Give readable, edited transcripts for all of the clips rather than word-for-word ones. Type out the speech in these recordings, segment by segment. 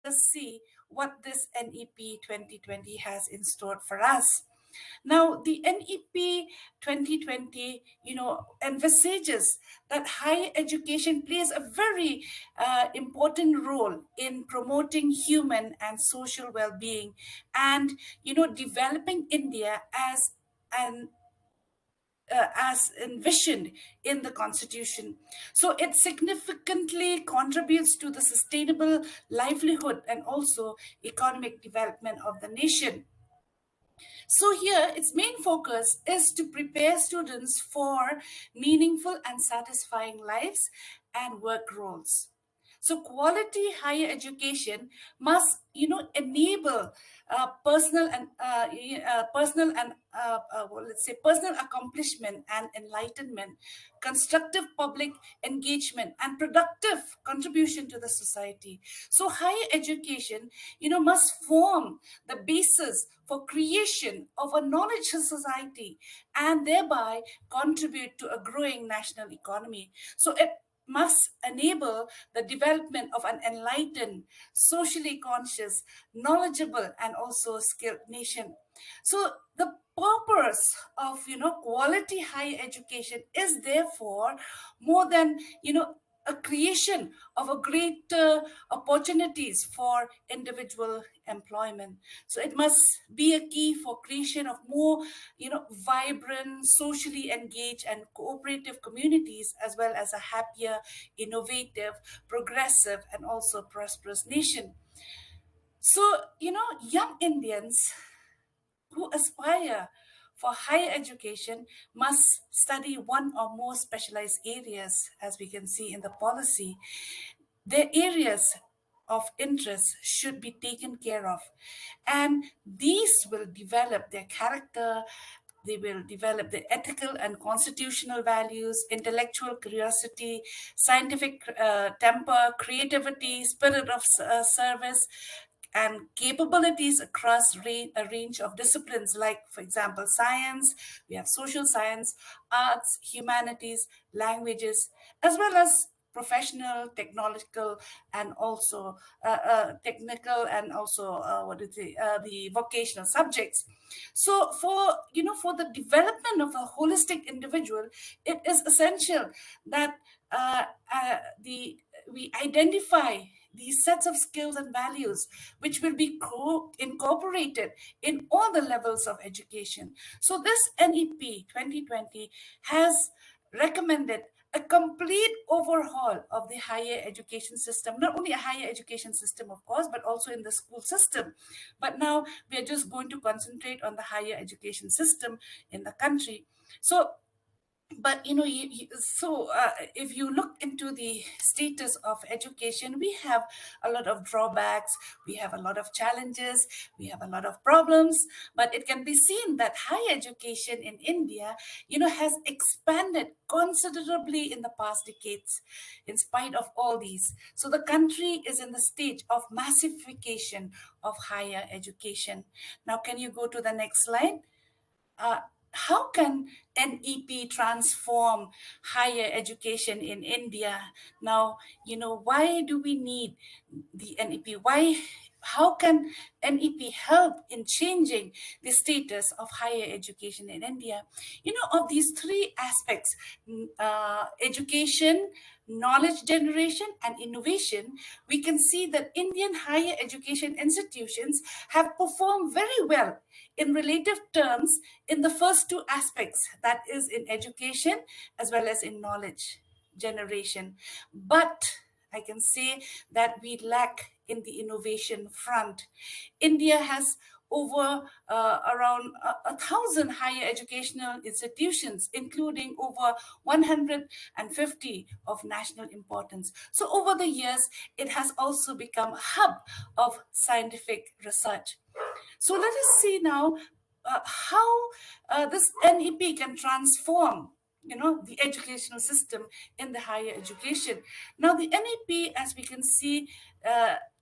us see what this NEP 2020 has in store for us. Now, the NEP 2020, envisages that higher education plays a very important role in promoting human and social well-being, and developing India as envisioned in the constitution. So it significantly contributes to the sustainable livelihood and also economic development of the nation. So here, its main focus is to prepare students for meaningful and satisfying lives and work roles. So quality higher education must, enable let's say personal accomplishment and enlightenment, constructive public engagement, and productive contribution to the society. So higher education, must form the basis for creation of a knowledge society and thereby contribute to a growing national economy. So it must enable the development of an enlightened, socially conscious, knowledgeable, and also skilled nation. So the purpose of quality higher education is therefore more than a creation of a greater opportunities for individual employment. So it must be a key for creation of more vibrant, socially engaged, and cooperative communities, as well as a happier, innovative, progressive, and also prosperous nation. So young Indians who aspire for higher education must study one or more specialized areas, as we can see in the policy. Their areas of interest should be taken care of, and these will develop their character. They will develop the ethical and constitutional values, intellectual curiosity, scientific temper, creativity, spirit of service, and capabilities across a range of disciplines, like, for example, science. We have social science, arts, humanities, languages, as well as professional, technological, and also technical, and also the vocational subjects. So for the development of a holistic individual, it is essential that the we identify these sets of skills and values which will be incorporated in all the levels of education. So this NEP 2020 has recommended a complete overhaul of the higher education system, not only a higher education system, of course, but also in the school system. But now we are just going to concentrate on the higher education system in the country. So but if you look into the status of education, we have a lot of drawbacks, we have a lot of challenges, we have a lot of problems. But it can be seen that higher education in India has expanded considerably in the past decades in spite of all these. So the country is in the stage of massification of higher education. Now, can you go to the next slide? uh, how can NEP transform higher education in India? Now, why do we need the NEP? How can NEP help in changing the status of higher education in India? Of these three aspects, education, knowledge generation, and innovation, we can see that Indian higher education institutions have performed very well in relative terms in the first two aspects, that is, in education as well as in knowledge generation. But I can say that we lack in the innovation front. India has over around 1,000 higher educational institutions, including over 150 of national importance. So over the years, it has also become a hub of scientific research. So let us see now how this NEP can transform the educational system in the higher education. Now, the NEP, as we can see,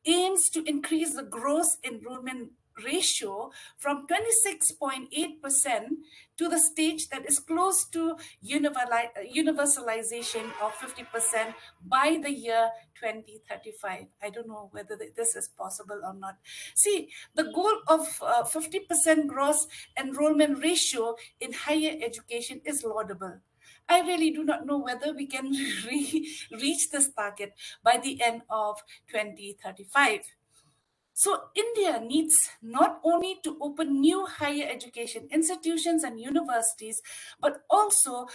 aims to increase the gross enrollment ratio from 26.8% to the stage that is close to universalization of 50% by the year 2035. I don't know whether this is possible or not. See, the goal of 50% gross enrollment ratio in higher education is laudable. I really do not know whether we can reach this target by the end of 2035. So, India needs not only to open new higher education institutions and universities, but also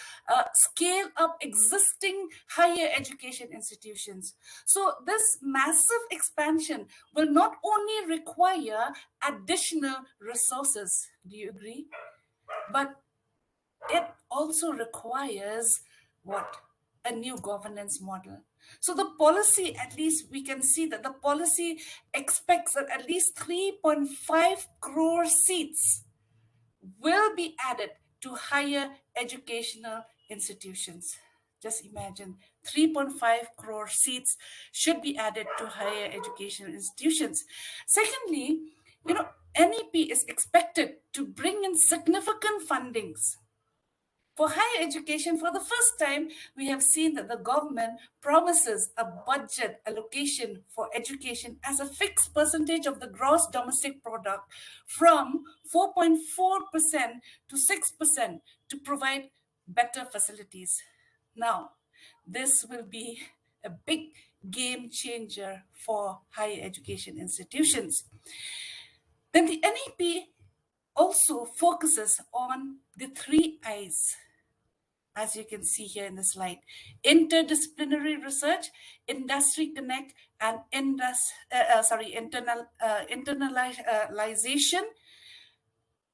scale up existing higher education institutions. So, this massive expansion will not only require additional resources, do you agree? But it also requires what? A new governance model. So the policy, at least we can see that the policy expects that at least 3.5 crore seats will be added to higher educational institutions. Just imagine 3.5 crore seats should be added to higher educational institutions. Secondly, NEP is expected to bring in significant fundings for higher education. For the first time, we have seen that the government promises a budget allocation for education as a fixed percentage of the gross domestic product from 4.4% to 6% to provide better facilities. Now, this will be a big game changer for higher education institutions. Then the NEP also focuses on the three I's, as you can see here in the slide: interdisciplinary research, industry connect, and internalization.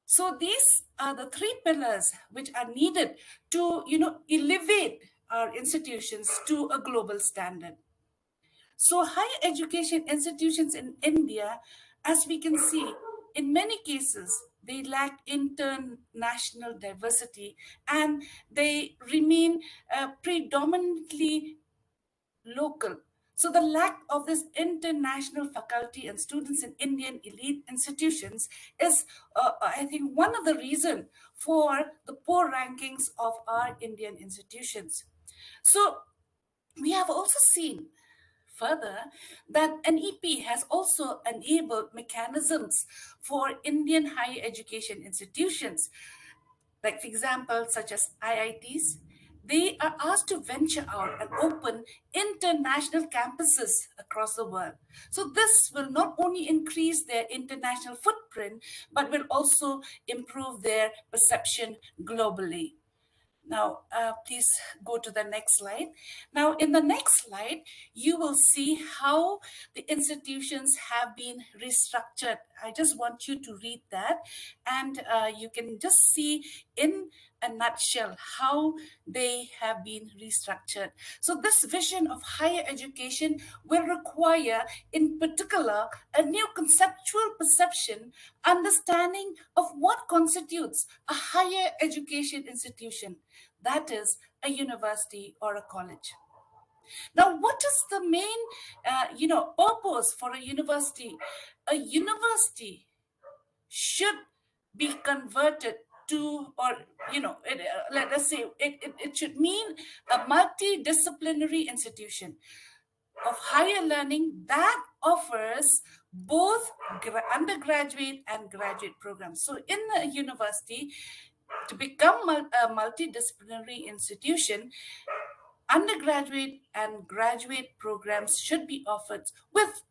So these are the three pillars which are needed to elevate our institutions to a global standard. So higher education institutions in India, as we can see, in many cases, they lack international diversity and they remain predominantly local. So the lack of this international faculty and students in Indian elite institutions is, I think, one of the reasons for the poor rankings of our Indian institutions. So we have also seen further that NEP has also enabled mechanisms for Indian higher education institutions, like for example, such as IITs. They are asked to venture out and open international campuses across the world. So this will not only increase their international footprint, but will also improve their perception globally. Now, please go to the next slide. Now, in the next slide, you will see how the institutions have been restructured. I just want you to read that, and you can just see in a nutshell how they have been restructured. So this vision of higher education will require, in particular, a new conceptual perception, understanding of what constitutes a higher education institution, that is a university or a college. Now, what is the main purpose for a university? A university should be converted to, or let us say it should mean a multidisciplinary institution of higher learning that offers both undergraduate and graduate programs. So in a university, to become a multidisciplinary institution, undergraduate and graduate programs should be offered with,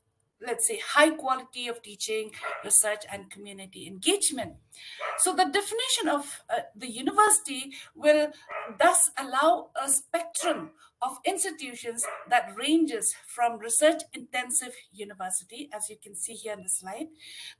let's say, high quality of teaching, research, and community engagement. So the definition of the university will thus allow a spectrum of institutions that ranges from research intensive university, as you can see here in the slide.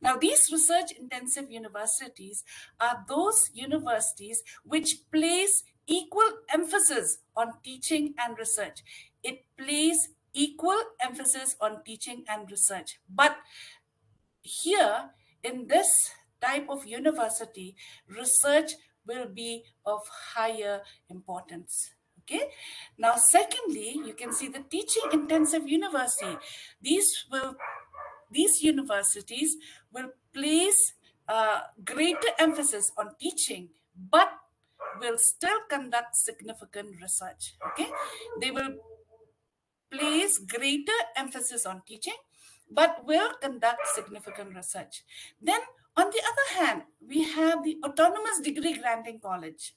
Now, these research intensive universities are those universities which place equal emphasis on teaching and research. It plays equal emphasis on teaching and research. But here, in this type of university, research will be of higher importance. Okay. Now, secondly, you can see the teaching intensive university. These will these universities will place greater emphasis on teaching, but will still conduct significant research. Okay, they will place greater emphasis on teaching, but will conduct significant research. Then, on the other hand, we have the autonomous degree granting college.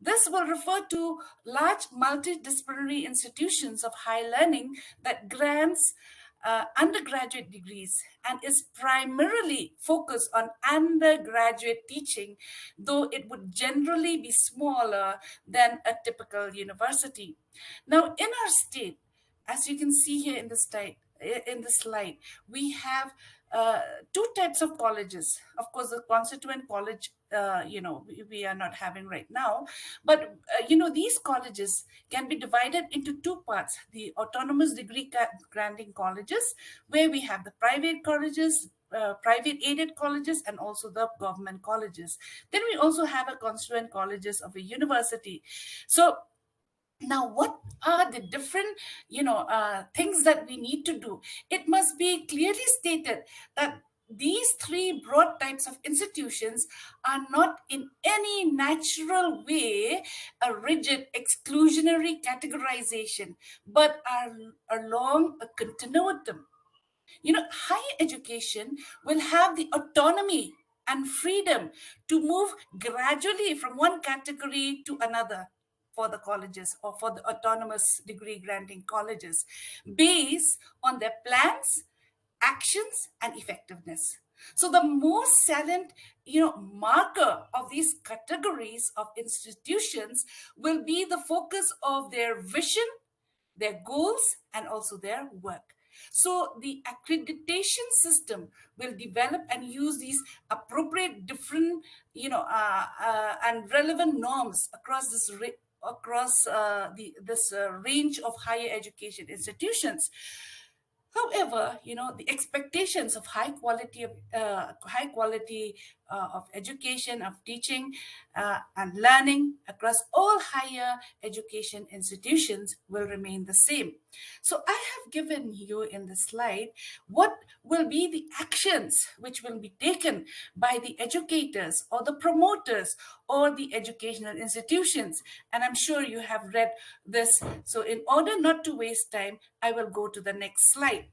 This will refer to large multidisciplinary institutions of higher learning that grants undergraduate degrees and is primarily focused on undergraduate teaching, though it would generally be smaller than a typical university. Now, in our state, as you can see here in the slide, we have two types of colleges. Of course, the constituent college, we are not having right now, but these colleges can be divided into two parts: the autonomous degree granting colleges, where we have the private colleges, private aided colleges, and also the government colleges. Then we also have a constituent colleges of a university. So now, what are the different things that we need to do? It must be clearly stated that these three broad types of institutions are not in any natural way a rigid exclusionary categorization, but are along a continuum. Higher education will have the autonomy and freedom to move gradually from one category to another for the colleges or for the autonomous degree granting colleges based on their plans, actions, and effectiveness. So the most salient marker of these categories of institutions will be the focus of their vision, their goals, and also their work. So the accreditation system will develop and use these appropriate different, and relevant norms across this range of higher education institutions. However, the expectations of high quality of education, of teaching, and learning across all higher education institutions will remain the same. So I have given you in the slide what will be the actions which will be taken by the educators or the promoters or the educational institutions. And I'm sure you have read this. So in order not to waste time, I will go to the next slide.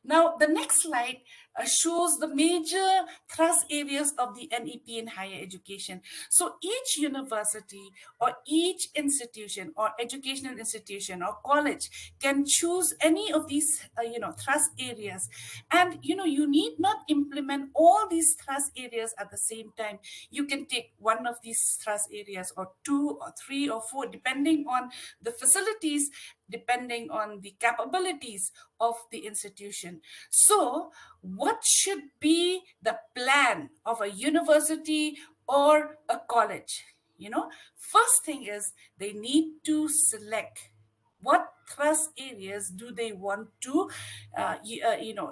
Now, the next slide shows the major thrust areas of the NEP in higher education. So each university or each institution or educational institution or college can choose any of these, thrust areas. And, you need not implement all these thrust areas at the same time. You can take one of these thrust areas or two or three or four, depending on the facilities, depending on the capabilities of the institution. So, what should be the plan of a university or a college? First thing is they need to select what thrust areas do they want to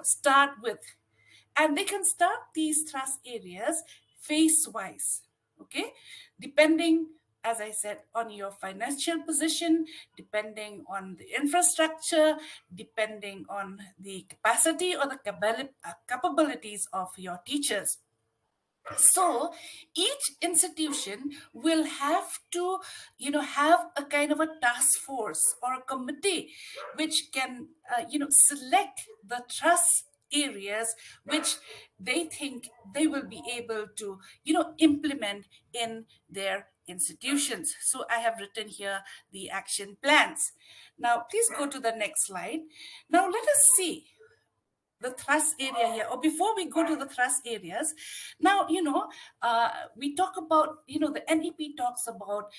start with, and they can start these thrust areas phase wise. Okay, depending, as I said, on your financial position, depending on the infrastructure, depending on the capacity or the capabilities of your teachers. So each institution will have to have a kind of a task force or a committee which can select the trust areas which they think they will be able to implement in their institutions. So I have written here the action plans. Now please go to the next slide. Now let us see the thrust area here, or before we go to the thrust areas. Now we talk about, the NEP talks about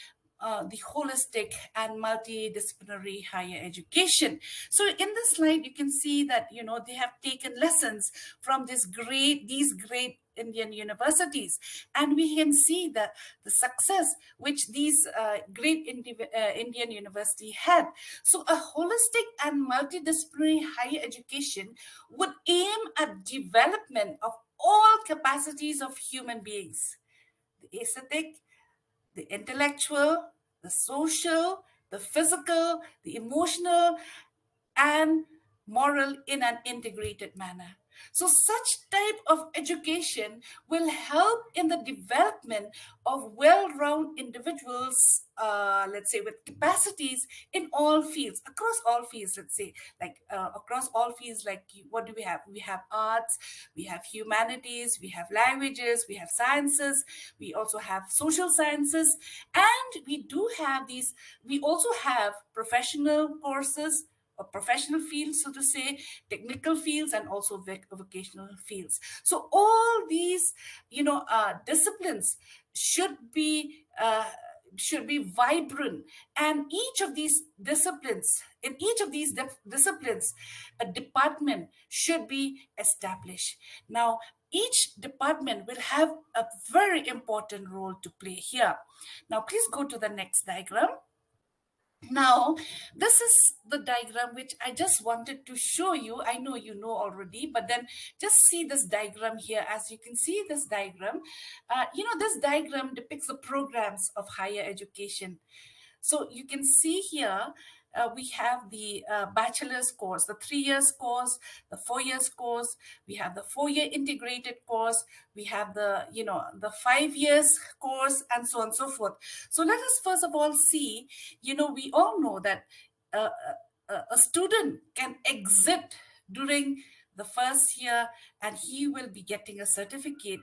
the holistic and multidisciplinary higher education. So in this slide you can see that they have taken lessons from these great Indian universities, and we can see that the success which these great Indian university had. So a holistic and multidisciplinary higher education would aim at development of all capacities of human beings: the aesthetic, the intellectual, the social, the physical, the emotional, and moral in an integrated manner. So such type of education will help in the development of well-rounded individuals, let's say with capacities in all fields, across all fields, let's say, like across all fields, like what do we have? We have arts, we have humanities, we have languages, we have sciences, we also have social sciences, and we do have these, we also have professional courses or professional fields, so to say, technical fields, and also vocational fields. So all these, disciplines should be vibrant, and each of these disciplines, in each of these disciplines, a department should be established. Now, each department will have a very important role to play here. Now, please go to the next diagram. Now, this is the diagram which I just wanted to show you. I know you know already, but then just see this diagram here. As you can see this diagram, this diagram depicts the programs of higher education. So you can see here, we have the bachelor's course, the 3 years course, the 4 years course, we have the 4 year integrated course, we have the, the 5 years course, and so on and so forth. So let us first of all see, we all know that a student can exit during the first year and he will be getting a certificate.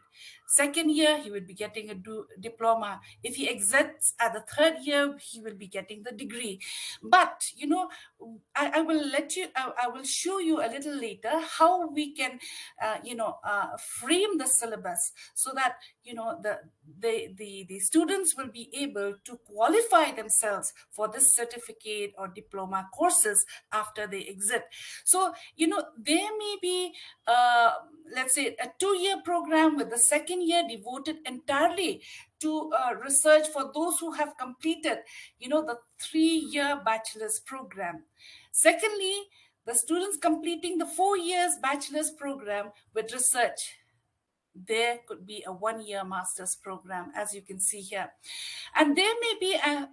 Second year, he will be getting a diploma. If he exits at the third year, he will be getting the degree. But, I will let you, I will show you a little later how we can, frame the syllabus so that, the students will be able to qualify themselves for this certificate or diploma courses after they exit. So, there may be, let's say, a 2 year program with the second year devoted entirely to research for those who have completed, the 3 year bachelor's program. Secondly, the students completing the 4 years bachelor's program with research, there could be a 1 year master's program, as you can see here. And there may be a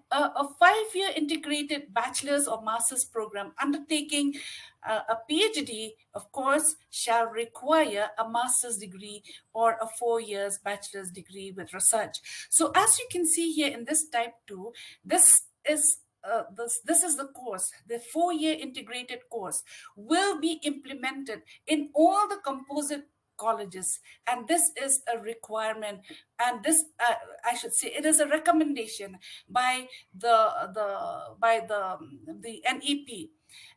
5 year integrated bachelor's or master's program. Undertaking a PhD, of course, shall require a master's degree or a 4 years bachelor's degree with research. So as you can see here in this type 2, this is this is the course. The 4 year integrated course will be implemented in all the composite colleges, and this is a requirement, and this I should say it is a recommendation by the NEP.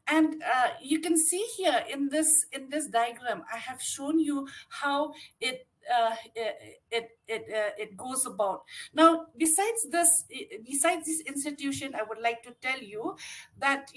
And you can see here in this diagram, I have shown you how it goes about. Now, besides this institution, I would like to tell you that,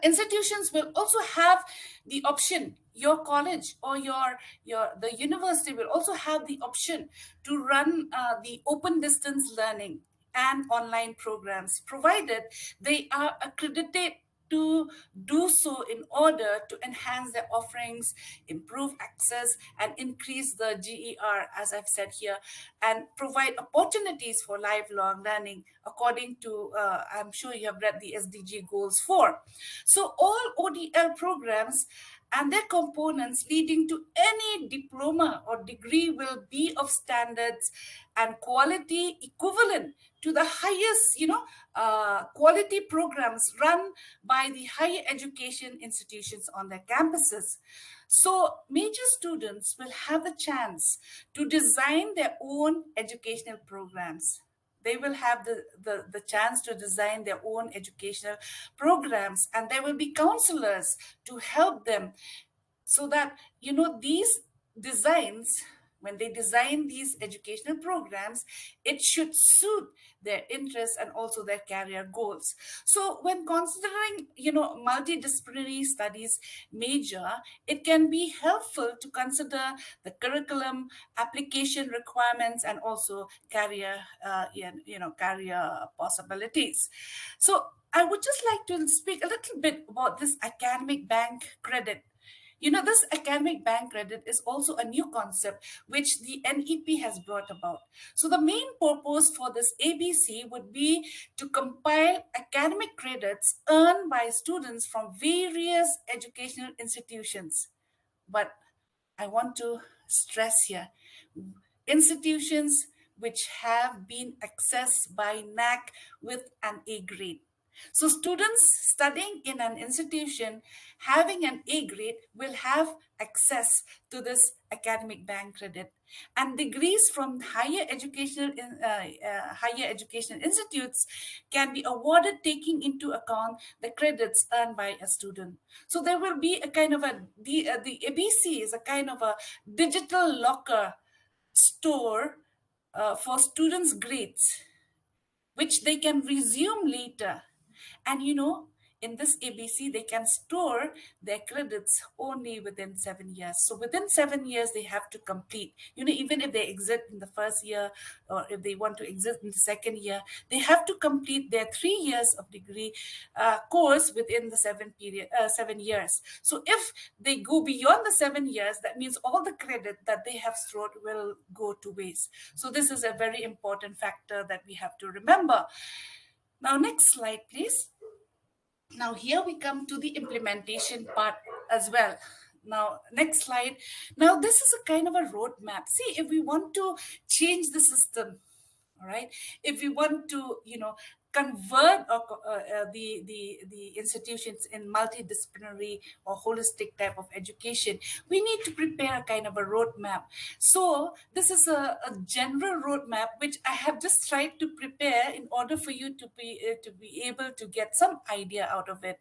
institutions will also have the option, your college or the university will also have the option to run the open distance learning and online programs, provided they are accredited to do so in order to enhance their offerings, improve access, and increase the GER, as I've said here, and provide opportunities for lifelong learning according to, I'm sure you have read the SDG goals 4. So all ODL programs and their components leading to any diploma or degree will be of standards and quality equivalent to the highest, quality programs run by the higher education institutions on their campuses. So major students will have the chance to design their own educational programs. They will have the chance to design their own educational programs, and there will be counselors to help them, so that, these designs, when they design these educational programs, it should suit their interests and also their career goals. So when considering, multidisciplinary studies major, it can be helpful to consider the curriculum, application requirements, and also career career possibilities. So I would just like to speak a little bit about this academic bank credit. This academic bank credit is also a new concept which the NEP has brought about. So the main purpose for this ABC would be to compile academic credits earned by students from various educational institutions. But I want to stress here, institutions which have been accessed by NAC with an A grade. So, students studying in an institution having an A grade will have access to this academic bank credit, and degrees from higher educational institutes can be awarded taking into account the credits earned by a student. So there will be a kind of the ABC is a kind of a digital locker store for students' grades, which they can resume later. And in this ABC, they can store their credits only within 7 years. So within 7 years, they have to complete. Even if they exit in the first year, or if they want to exit in the second year, they have to complete their 3 years of degree course within the 7 years. So if they go beyond the 7 years, that means all the credit that they have stored will go to waste. So this is a very important factor that we have to remember. Now, next slide, please. Now, here we come to the implementation part as well. Now, next slide. Now, this is a kind of a roadmap. See, if we want to change the system, all right, if we want to convert the institutions in multidisciplinary or holistic type of education, we need to prepare a kind of a roadmap. So this is a general roadmap which I have just tried to prepare in order for you to be able to get some idea out of it.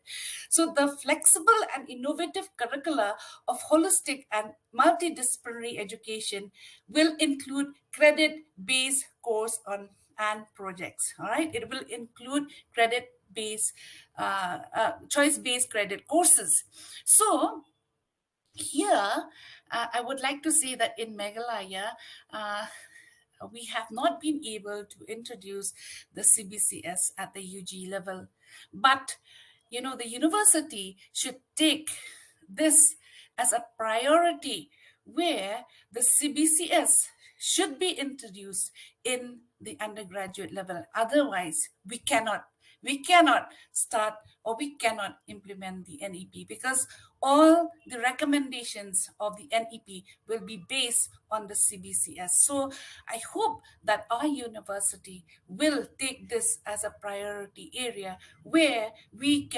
So the flexible and innovative curricula of holistic and multidisciplinary education will include credit-based course on and projects. All right, it will include choice-based credit courses. So here, I would like to say that in Meghalaya, uh, we have not been able to introduce the CBCS at the UG level. But, the university should take this as a priority where the CBCS should be introduced in the undergraduate level. Otherwise, we cannot start or we cannot implement the NEP, because all the recommendations of the NEP will be based on the CBCS. So I hope that our university will take this as a priority area where we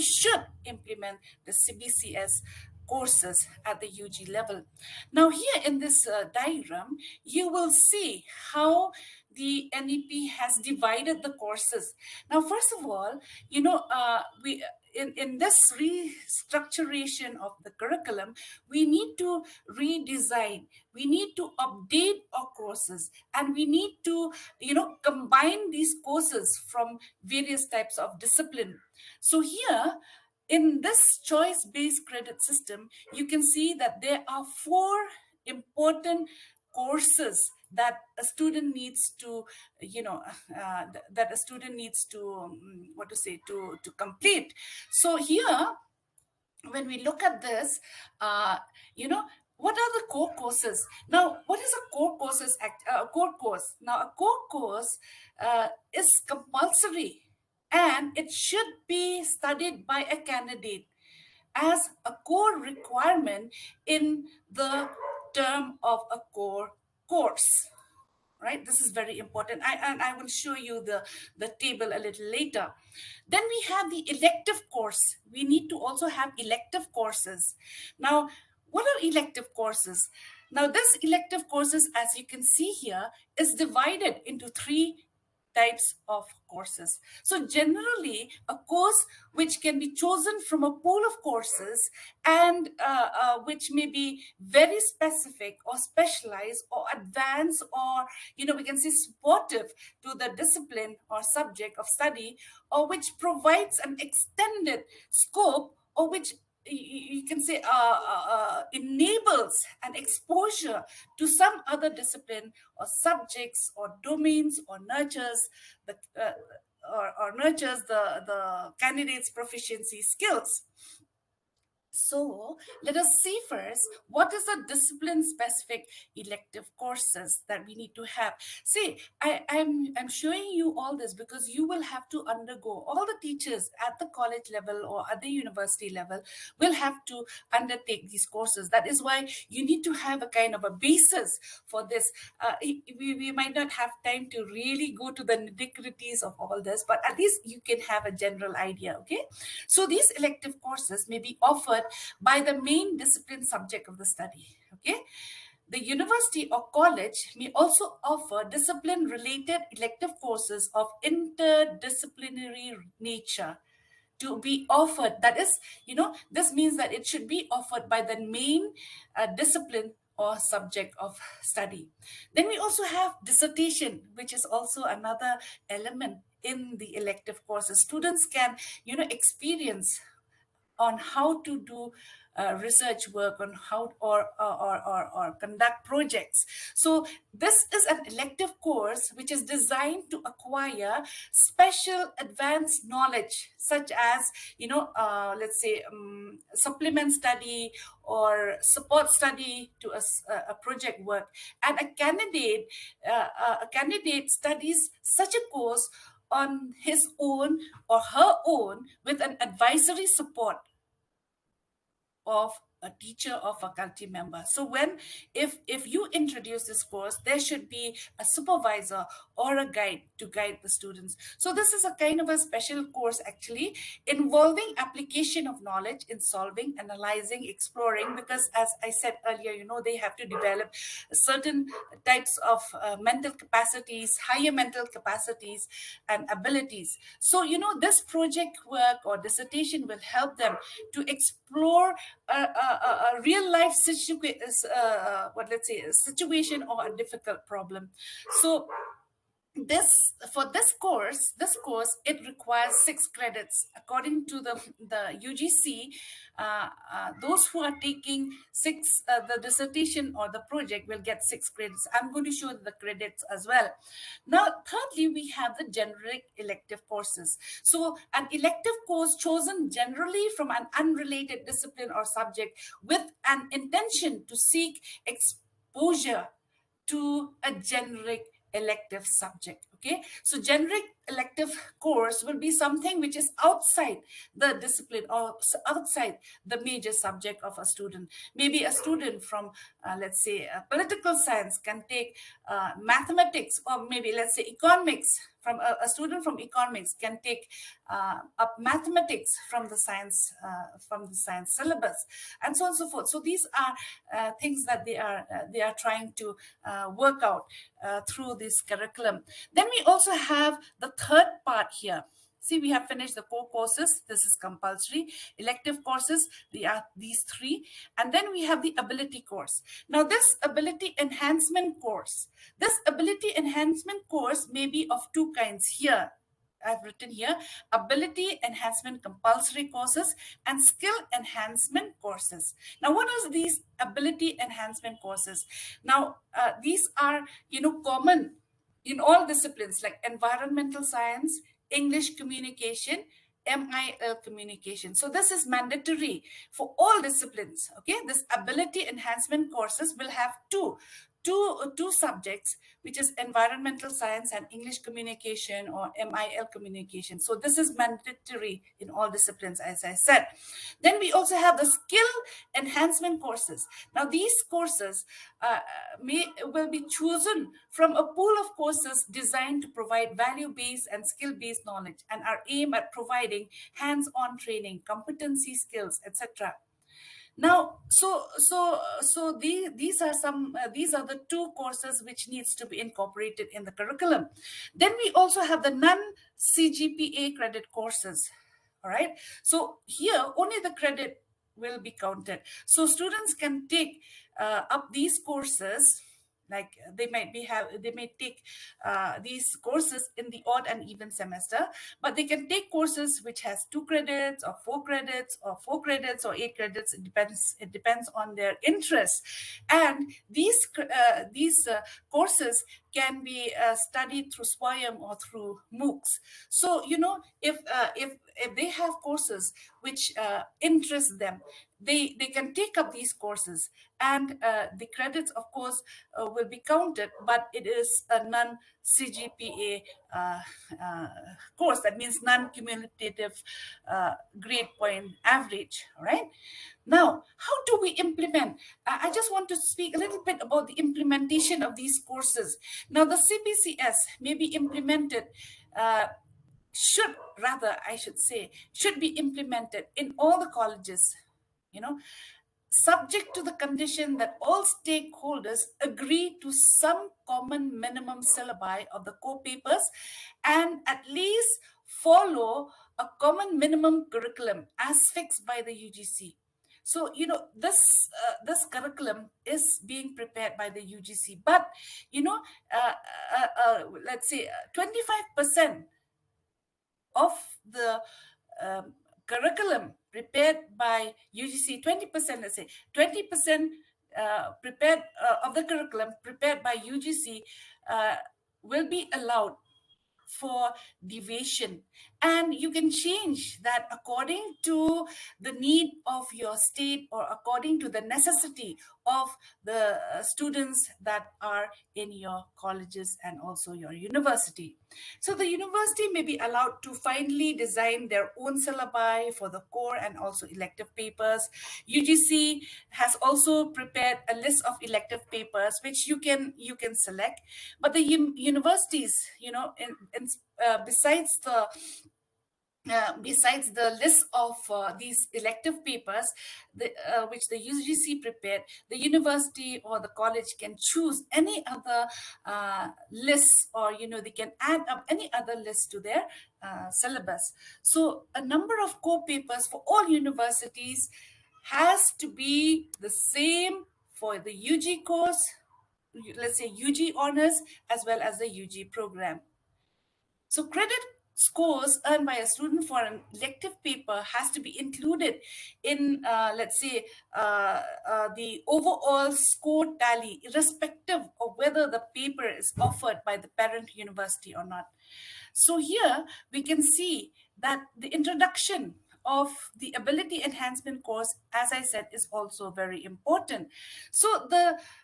should implement the CBCS courses at the UG level. Now, here in this diagram, you will see how the NEP has divided the courses. Now, first of all, we in this restructuration of the curriculum, we need to redesign, we need to update our courses, and we need to combine these courses from various types of discipline. So here, in this choice-based credit system, you can see that there are four important courses that a student needs to that a student needs to what to say to complete. So here, when we look at this, you know what are the core courses? Now, what is a core core course? Now, a core course is compulsory, and it should be studied by a candidate as a core requirement in the term of a core course. Right, this is very important. And I will show you the table a little later. Then we have the elective course. We need to also have elective courses. Now, what are elective courses? Now, this elective courses, as you can see here, is divided into three types of courses. So generally, a course which can be chosen from a pool of courses, and which may be very specific or specialized or advanced, or we can say supportive to the discipline or subject of study, or which provides an extended scope, or which you can say enables an exposure to some other discipline or subjects or domains, or nurtures the nurtures the candidate's proficiency skills. So let us see first what is the discipline specific elective courses that we need to have. See, I'm showing you all this because you will have to undergo, all the teachers at the college level or at the university level will have to undertake these courses. That is why you need to have a kind of a basis for this. We might not have time to really go to the nitty-gritties of all this, but at least you can have a general idea. Okay, so these elective courses may be offered by the main discipline subject of the study. Okay, the university or college may also offer discipline related elective courses of interdisciplinary nature to be offered. That is, this means that it should be offered by the main discipline or subject of study. Then we also have dissertation, which is also another element in the elective courses. Students can experience on how to do research work, on how or conduct projects. So this is an elective course which is designed to acquire special advanced knowledge, such as let's say supplement study or support study to a project work. And a candidate studies such a course on his own or her own with an advisory support of a teacher or faculty member. So if you introduce this course, there should be a supervisor or a guide to guide the students. So this is a kind of a special course actually, involving application of knowledge in solving, analyzing, exploring, because as I said earlier, they have to develop certain types of mental capacities, higher mental capacities and abilities. So this project work or dissertation will help them to explore a real life what let's say a situation or a difficult problem. So this course it requires 6 credits according to the UGC. Those who are taking the dissertation or the project will get 6 credits. I'm going to show the credits as well. Now thirdly, we have the generic elective courses. So an elective course chosen generally from an unrelated discipline or subject with an intention to seek exposure to a generic elective subject. Okay, so generic elective course will be something which is outside the discipline or outside the major subject of a student. Maybe a student from let's say political science can take mathematics, or maybe let's say economics. From a student from economics can take up mathematics from the science syllabus, and so on and so forth. So these are things that they are trying to work out through this curriculum. Then we also have the third part here. See, we have finished the core courses. This is compulsory. Elective courses, they are these 3. And then we have the ability course. Now, this ability enhancement course may be of 2 kinds here. I've written here ability enhancement compulsory courses and skill enhancement courses. Now, what are these ability enhancement courses? Now, these are common in all disciplines like environmental science, English communication, MIL communication. So this is mandatory for all disciplines. Okay, this ability enhancement courses will have two subjects, which is environmental science and English communication or MIL communication. So this is mandatory in all disciplines, as I said. Then we also have the skill enhancement courses. Now these courses will be chosen from a pool of courses designed to provide value-based and skill-based knowledge and are aimed at providing hands-on training, competency skills, etc. Now, these are the 2 courses which needs to be incorporated in the curriculum. Then we also have the non-CGPA credit courses. All right. So here only the credit will be counted. So students can take up these courses, like they may take these courses in the odd and even semester, but they can take courses which has 2 credits or 4 credits or 4 credits or 8 credits. It depends on their interest. And these courses can be studied through Swayam or through MOOCs. So, if they have courses which interest them, they can take up these courses, and the credits, of course, will be counted, but it is a non CGPA uh, course. That means non cumulative grade point average, right? Now, how do we implement? I just want to speak a little bit about the implementation of these courses. Now, the CBCS may be implemented, uh, I should say, should be implemented in all the colleges, you know, subject to the condition that all stakeholders agree to some common minimum syllabi of the core papers and at least follow a common minimum curriculum as fixed by the UGC. So, this curriculum is being prepared by the UGC, but let's say 25% of the curriculum prepared by UGC, 20%, let's say, 20% prepared of the curriculum prepared by UGC uh, will be allowed for deviation, and you can change that according to the need of your state or according to the necessity of the students that are in your colleges and also your university. So the university may be allowed to finally design their own syllabi for the core and also elective papers. UGC has also prepared a list of elective papers which you can select, but the universities, besides the list of these elective papers, which the UGC prepared, the university or the college can choose any other lists, or they can add up any other list to their syllabus. So a number of core papers for all universities has to be the same for the UG course, let's say UG honors, as well as the UG program. So credit scores earned by a student for an elective paper has to be included in, let's say, the overall score tally, irrespective of whether the paper is offered by the parent university or not. So here we can see that the introduction of the ability enhancement course, as I said, is also very important. So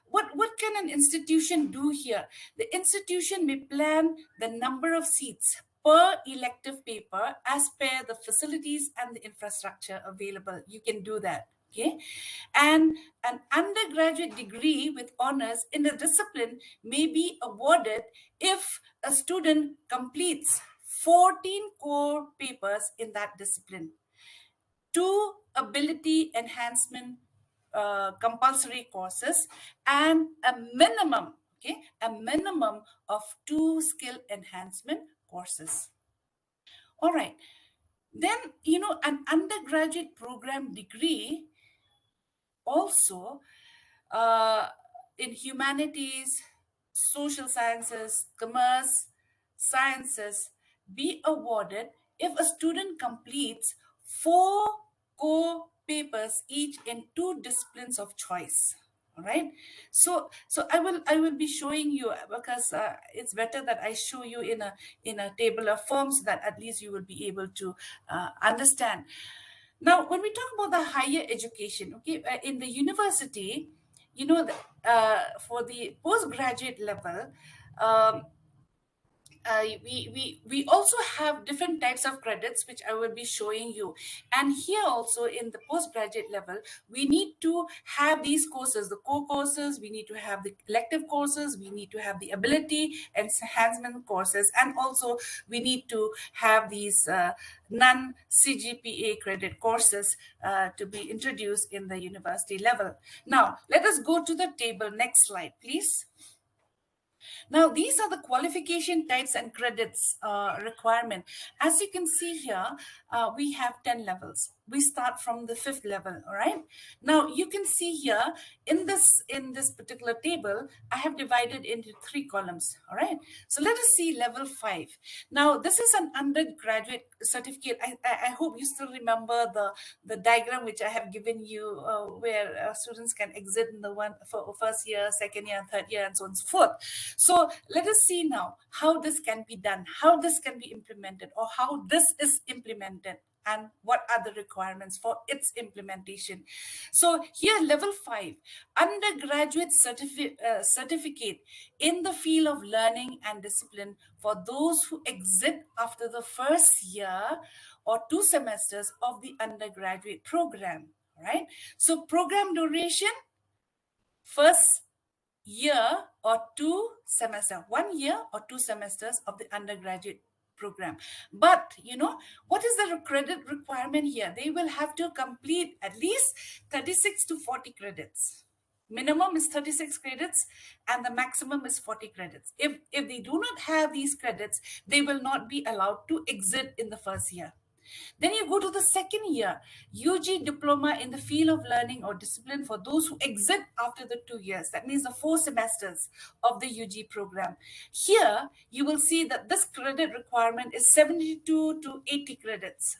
what can an institution do here? The institution may plan the number of seats per elective paper as per the facilities and the infrastructure available. You can do that. Okay, and an undergraduate degree with honors in the discipline may be awarded if a student completes 14 core papers in that discipline, two ability enhancement compulsory courses, and a minimum of two skill enhancement courses. All right. Then, an undergraduate program degree also uh, in humanities, social sciences, commerce, sciences be awarded if a student completes four core papers each in two disciplines of choice. All right. So I will be showing you, because it's better that I show you in a table of forms, so that at least you will be able to understand. Now, when we talk about the higher education, okay, in the university, for the postgraduate level, um, we also have different types of credits, which I will be showing you. And here also in the postgraduate level, we need to have these courses, the core courses, we need to have the elective courses, we need to have the ability enhancement courses, and also we need to have these non-CGPA credit courses to be introduced in the university level. Now, let us go to the table. Next slide, please. Now, these are the qualification types and credits requirement. As you can see here, we have 10 levels. we start from the fifth level. All right, now you can see here in this particular table, I have divided into three columns. All right, so let us see level 5. Now this is an undergraduate certificate. I hope you still remember the diagram which I have given you, where students can exit in the one for first year, second year, and third year, and so on and so forth. So let us see now how this can be done, how this can be implemented, or how this is implemented, and what are the requirements for its implementation. So here, level 5, undergraduate certificate in the field of learning and discipline for those who exit after the first year or 2 semesters of the undergraduate program. Right? So program duration, first year or 2 semester, 1 year or 2 semesters of the undergraduate program. But what is the credit requirement here? They will have to complete at least 36 to 40 credits. Minimum is 36 credits and the maximum is 40 credits. If they do not have these credits, they will not be allowed to exit in the first year. Then you go to the second year, UG diploma in the field of learning or discipline for those who exit after the 2 years. That means the 4 semesters of the UG program. Here, you will see that this credit requirement is 72 to 80 credits.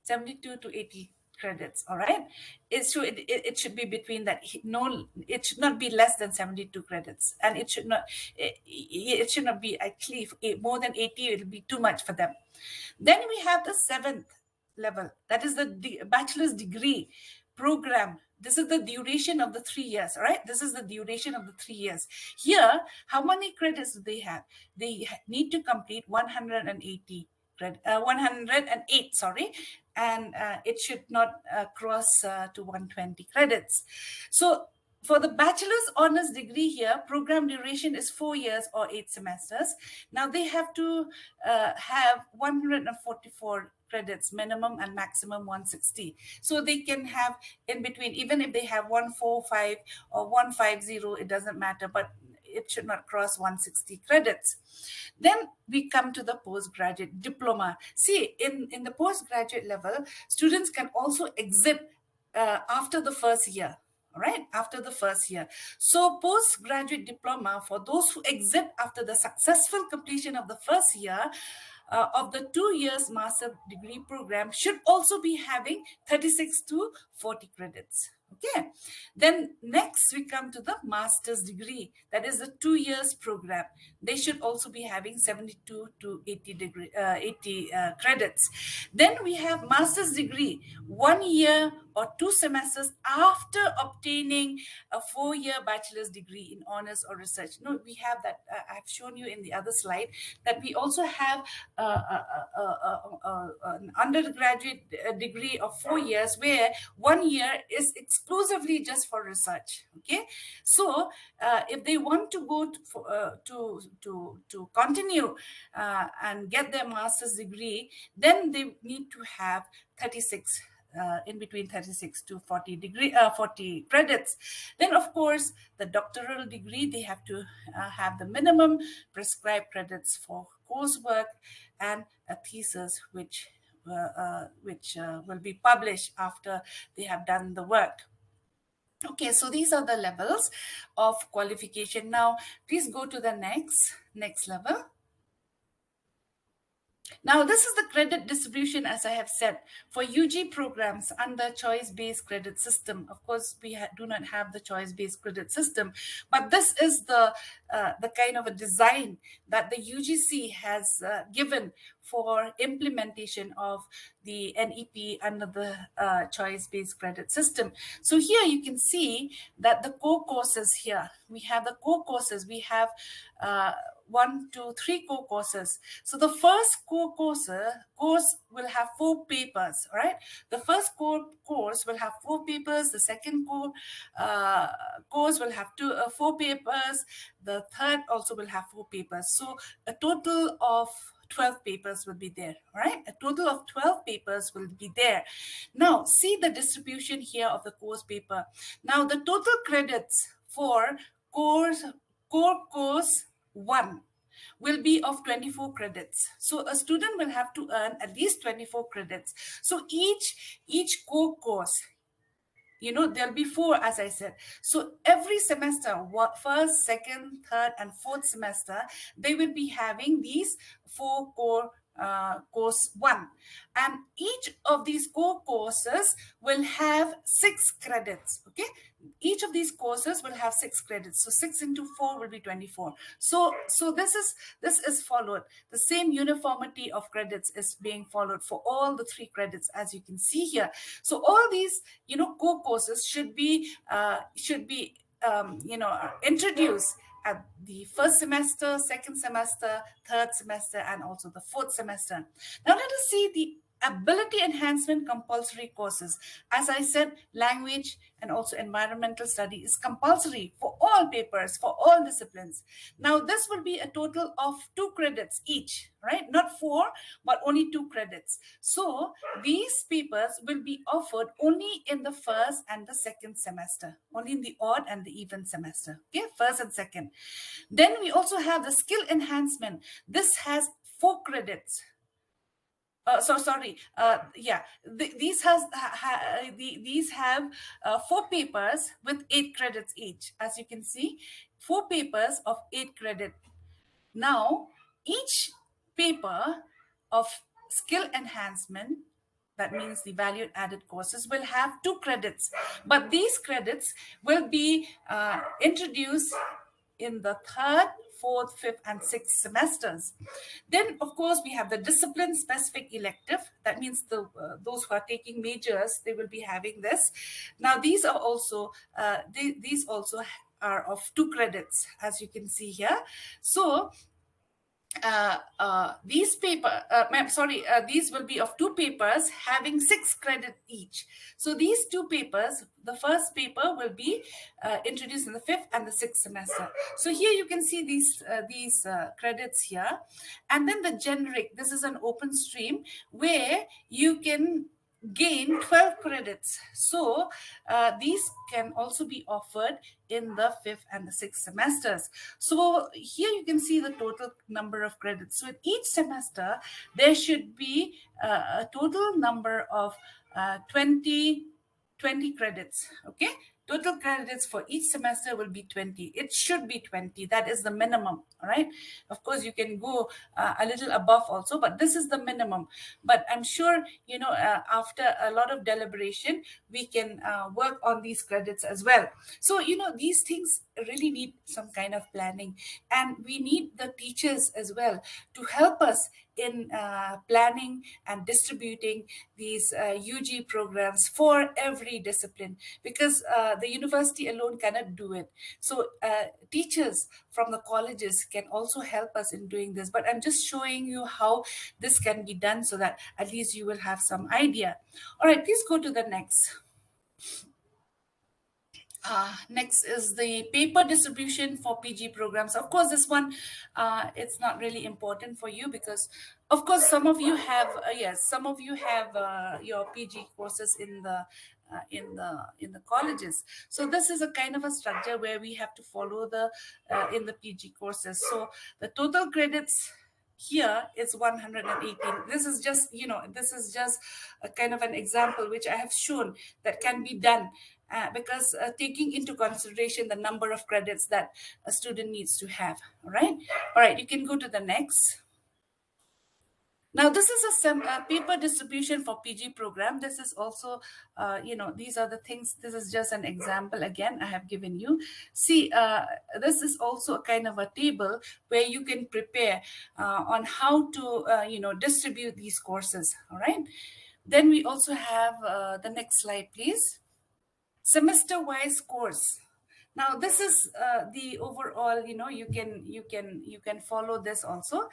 72 to 80 credits. All right, it should be between that. No, it should not be less than 72 credits, and it should not be actually more than 80. It will be too much for them. Then we have the 7th level, that is the bachelor's degree program. This is the duration of the 3 years. All right, this is the duration of the 3 years. Here, how many credits do they have? They need to complete 180 108, sorry, and it should not cross to 120 credits. So for the bachelor's honors degree here, program duration is 4 years or 8 semesters. Now they have to have 144 credits minimum and maximum 160. So they can have in between, even if they have 145 or 150, it doesn't matter, but it should not cross 160 credits. Then we come to the postgraduate diploma. See, in the postgraduate level, students can also exit after the first year. All right, after the first year. So postgraduate diploma for those who exit after the successful completion of the first year of the 2 years master degree program should also be having 36 to 40 credits. Okay, then next we come to the master's degree, that is the 2 years program. They should also be having 72 to 80 credits. Then we have master's degree, 1 year or 2 semesters after obtaining a 4-year bachelor's degree in honors or research. No, we have that. I've shown you in the other slide that we also have an undergraduate degree of 4 years, where 1 year is exclusively just for research. Okay, so if they want to go to continue and get their master's degree, then they need to have 36 in between 36 to 40 credits. Then of course the doctoral degree, they have to have the minimum prescribed credits for coursework and a thesis which will be published after they have done the work. Okay, so these are the levels of qualification. Now please go to the next level. Now, this is the credit distribution, as I have said, for UG programs under choice-based credit system. Of course, we do not have the choice-based credit system, but this is the kind of a design that the UGC has given for implementation of the NEP under the choice-based credit system. So here you can see that the core courses here, we have the core courses, we have 1, 2, 3 core courses. So the first core course will have 4 papers, all right? The first core course will have 4 papers. The second core course will have 4 papers. The third also will have 4 papers. So a total of 12 papers will be there, all right? A total of 12 papers will be there. Now, see the distribution here of the course paper. Now, the total credits for core course 1 will be of 24 credits. So a student will have to earn at least 24 credits. So each core course, there'll be four, as I said. So every semester, first, second, third, and fourth semester, they will be having these four core course one, and each of these core courses will have 6 credits. Okay, each of these courses will have 6 credits, so 6 into 4 will be 24. So this is followed. The same uniformity of credits is being followed for all the 3 credits, as you can see here. So all these core courses should be introduced at the first semester, second semester, third semester, and also the fourth semester. Now let us see the ability enhancement compulsory courses. As I said, language and also environmental study is compulsory for all papers, for all disciplines. Now this will be a total of 2 credits each, right? Not 4, but only 2 credits. So these papers will be offered only in the first and the second semester, only in the odd and the even semester. Okay, first and second. Then we also have the skill enhancement. This has 4 credits. So sorry. Yeah, these have 4 papers with 8 credits each. As you can see, 4 papers of 8 credit. Now, each paper of skill enhancement, that means the value added courses, will have 2 credits, but these credits will be introduced in the third, fourth, fifth, and sixth semesters. Then, of course, we have the discipline-specific elective. That means those who are taking majors, they will be having this. Now, these are also these also are of 2 credits, as you can see here. So these will be of 2 papers having 6 credits each. So these 2 papers, the first paper will be introduced in the fifth and the sixth semester. So here you can see these credits here, and then the generic. This is an open stream where you can gain 12 credits. So these can also be offered in the fifth and the sixth semesters. So here you can see the total number of credits. So in each semester, there should be a total number of 20 credits. Okay, total credits for each semester will be 20. It should be 20. That is the minimum. All right, of course you can go a little above also, but this is the minimum. But I'm sure after a lot of deliberation, we can work on these credits as well. So these things really need some kind of planning, and we need the teachers as well to help us in planning and distributing these UG programs for every discipline, because the university alone cannot do it. So teachers from the colleges can also help us in doing this, but I'm just showing you how this can be done so that at least you will have some idea. All right, please go to the next. Next is the paper distribution for PG programs. Of course, this one, it's not really important for you because, of course, some of you have some of you have your PG courses in the colleges. So this is a kind of a structure where we have to follow the in the PG courses. So the total credits here is 118. This is just a kind of an example which I have shown that can be done, because taking into consideration the number of credits that a student needs to have. All right, you can go to the next. Now, this is a paper distribution for PG program. This is also, these are the things. This is just an example. Again, I have given you. See, this is also a kind of a table where you can prepare on how to, distribute these courses. All right. Then we also have the next slide, please. Semester-wise course. Now this is the overall. You can follow this also.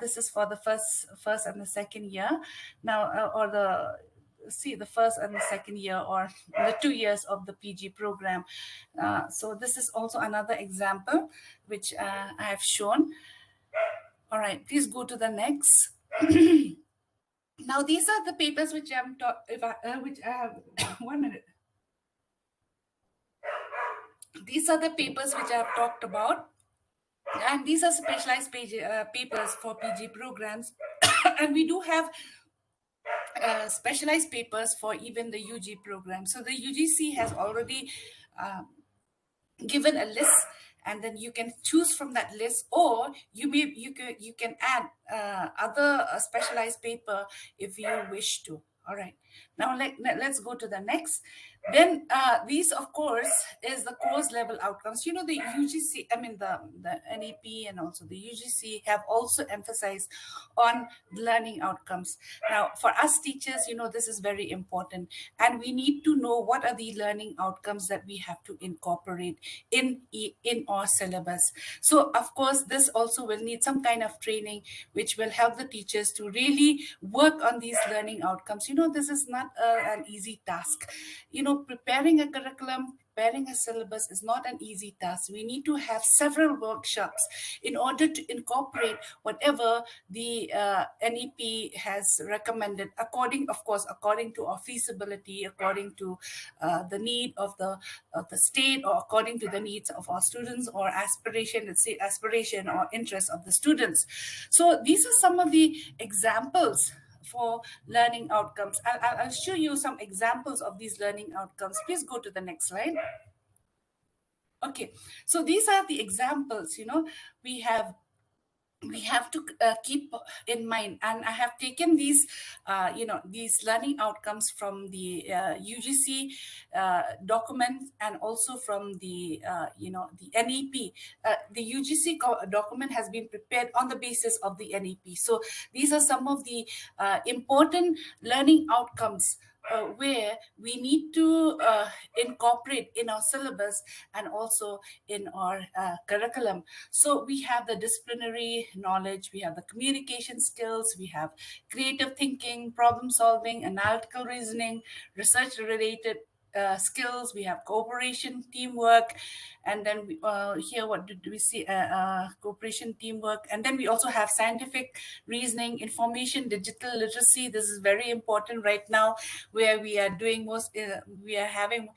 This is for the first and the second year. Now or the first and the second year, or the 2 years of the PG program. So this is also another example which I have shown. All right, please go to the next. Now these are the papers which which I have 1 minute. These are the papers which I have talked about. And these are specialized papers for PG programs. And we do have specialized papers for even the UG program. So the UGC has already uh, given a list, and then you can choose from that list, or you can add other specialized paper if you wish to. All right, now let's go to the next. Then these of course is the course level outcomes. The UGC, I mean the NEP and also the UGC have also emphasized on learning outcomes. Now for us teachers, this is very important, and we need to know what are the learning outcomes that we have to incorporate in our syllabus. So of course this also will need some kind of training which will help the teachers to really work on these learning outcomes. This is not an easy task. Preparing a curriculum, preparing a syllabus is not an easy task. We need to have several workshops in order to incorporate whatever the NEP has recommended, according to our feasibility, according to the need of the state, or according to the needs of our students, or aspiration, let's say aspiration or interest of the students. So these are some of the examples for learning outcomes. I'll show you some examples of these learning outcomes. Please go to the next slide. Okay, so these are the examples. We have to keep in mind, and I have taken these learning outcomes from the UGC document, and also from the NEP. The UGC document has been prepared on the basis of the NEP. So these are some of the important learning outcomes where we need to incorporate in our syllabus and also in our curriculum. So we have the disciplinary knowledge, we have the communication skills, we have creative thinking, problem solving, analytical reasoning, research related skills, we have cooperation, teamwork, and then here what did we see? Cooperation, teamwork, and then we also have scientific reasoning, information, digital literacy. This is very important right now, where we are doing we are having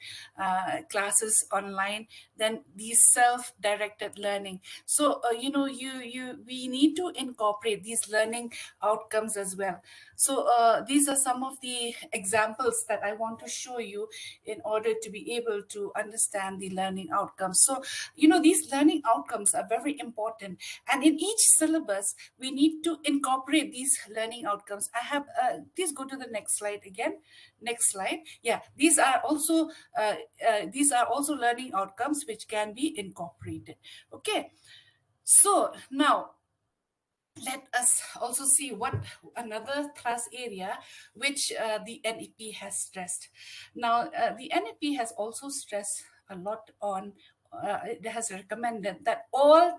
classes online. Then these self-directed learning. So we need to incorporate these learning outcomes as well. So these are some of the examples that I want to show you in order to be able to understand the learning outcomes. So these learning outcomes are very important, and in each syllabus we need to incorporate these learning outcomes. I have Please go to the next slide again. Next slide. Yeah, these are also learning outcomes which can be incorporated. Okay, so now let us also see what another thrust area which the NEP has stressed. Now, the NEP has also stressed a lot on. It has recommended that all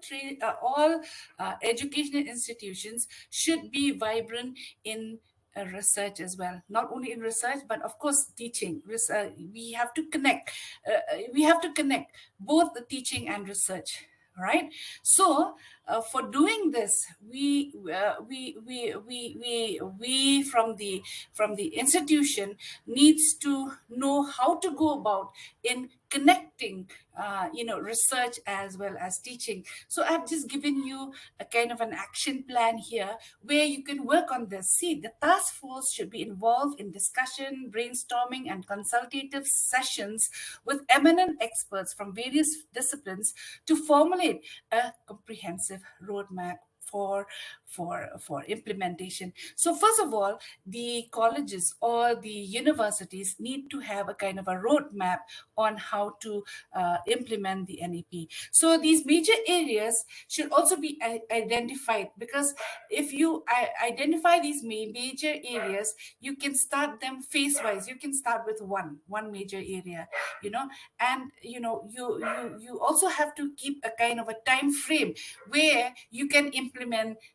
educational institutions should be vibrant in research as well. Not only in research, but of course teaching. We have to connect. We have to connect both the teaching and research, right? So for doing this, we from the institution needs to know how to go about in connecting research as well as teaching. So I've just given you a kind of an action plan here where you can work on this. See, the task force should be involved in discussion, brainstorming, and consultative sessions with eminent experts from various disciplines to formulate a comprehensive roadmap for implementation. So first of all, the colleges or the universities need to have a kind of a roadmap on how to implement the NEP. So these major areas should also be identified, because if you identify these major areas, you can start them phase wise. You can start with one major area, and you also have to keep a kind of a time frame where you can implement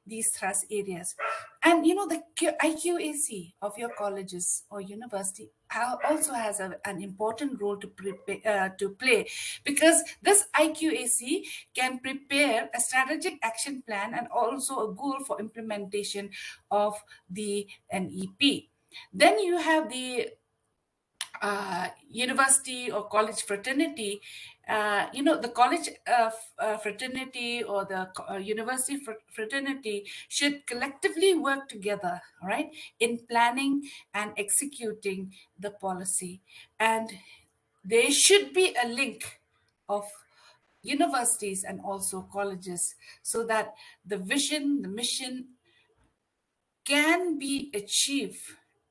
these thrust areas. And the IQAC of your colleges or university also has an important role to play, because this IQAC can prepare a strategic action plan and also a goal for implementation of the NEP. Then you have the university or college fraternity, the college fraternity or the university fraternity should collectively work together, right, in planning and executing the policy. And there should be a link of universities and also colleges so that the vision, the mission can be achieved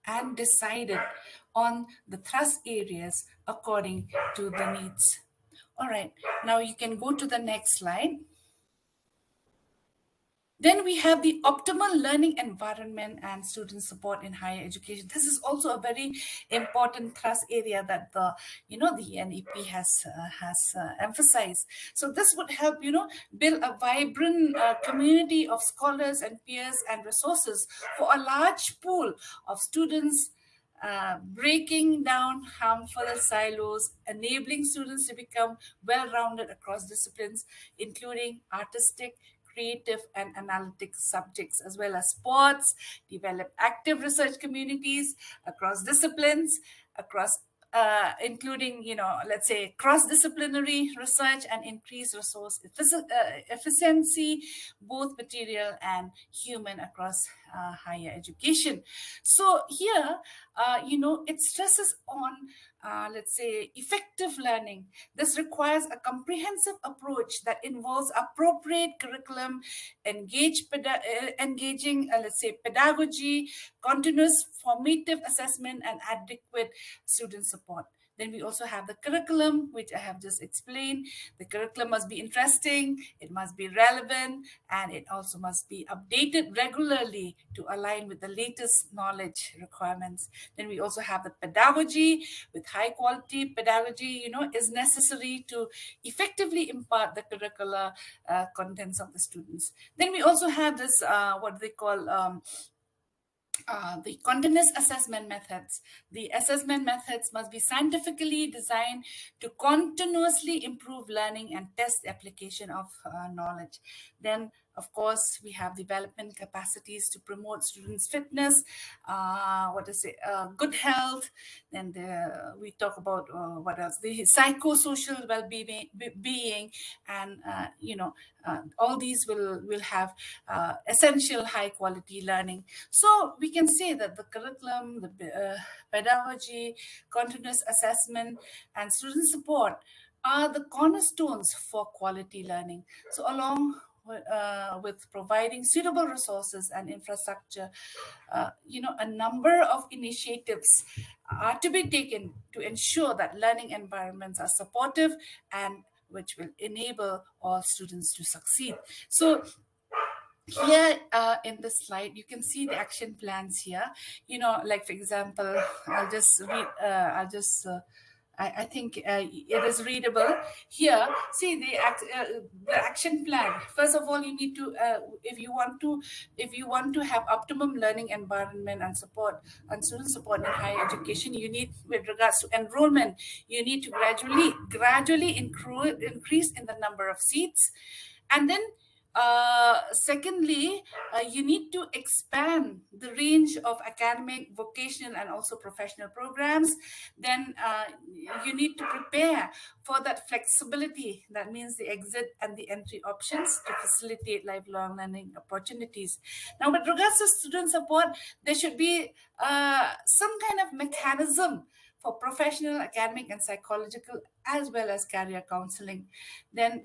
and decided on the thrust areas according to the needs. All right, now you can go to the next slide. Then we have the optimal learning environment and student support in higher education. This is also a very important thrust area that the NEP has emphasized. So this would help build a vibrant community of scholars and peers and resources for a large pool of students, breaking down harmful silos, enabling students to become well rounded across disciplines, including artistic, creative, and analytic subjects, as well as sports, develop active research communities across disciplines, across including, let's say, cross-disciplinary research and increase resource efficiency, both material and human, across higher education. So here, it stresses on, let's say, effective learning. This requires a comprehensive approach that involves appropriate curriculum, engaging, let's say, pedagogy, continuous formative assessment, and adequate student support. Then we also have the curriculum, which I have just explained. The curriculum must be interesting, it must be relevant, and it also must be updated regularly to align with the latest knowledge requirements. Then we also have the pedagogy. With high quality pedagogy, is necessary to effectively impart the curricular contents of the students. Then we also have this, what they call, the continuous assessment methods. The assessment methods must be scientifically designed to continuously improve learning and test the application of knowledge. Then, of course, we have development capacities to promote students' fitness, good health. Then we talk about what else? The psychosocial well-being, and all these will have essential high-quality learning. So we can say that the curriculum, the pedagogy, continuous assessment, and student support are the cornerstones for quality learning. So along with providing suitable resources and infrastructure, a number of initiatives are to be taken to ensure that learning environments are supportive and which will enable all students to succeed. So here in this slide, you can see the action plans here. Like, for example, I'll just read, I think it is readable here. See the action plan. First of all, you need to, if you want to have optimum learning environment and support and student support in higher education, you need, with regards to enrollment, you need to gradually increase in the number of seats. And then secondly, you need to expand the range of academic, vocational, and also professional programs. Then you need to prepare for that flexibility. That means the exit and the entry options to facilitate lifelong learning opportunities. Now, with regards to student support, there should be some kind of mechanism for professional, academic, and psychological, as well as career counseling. Then,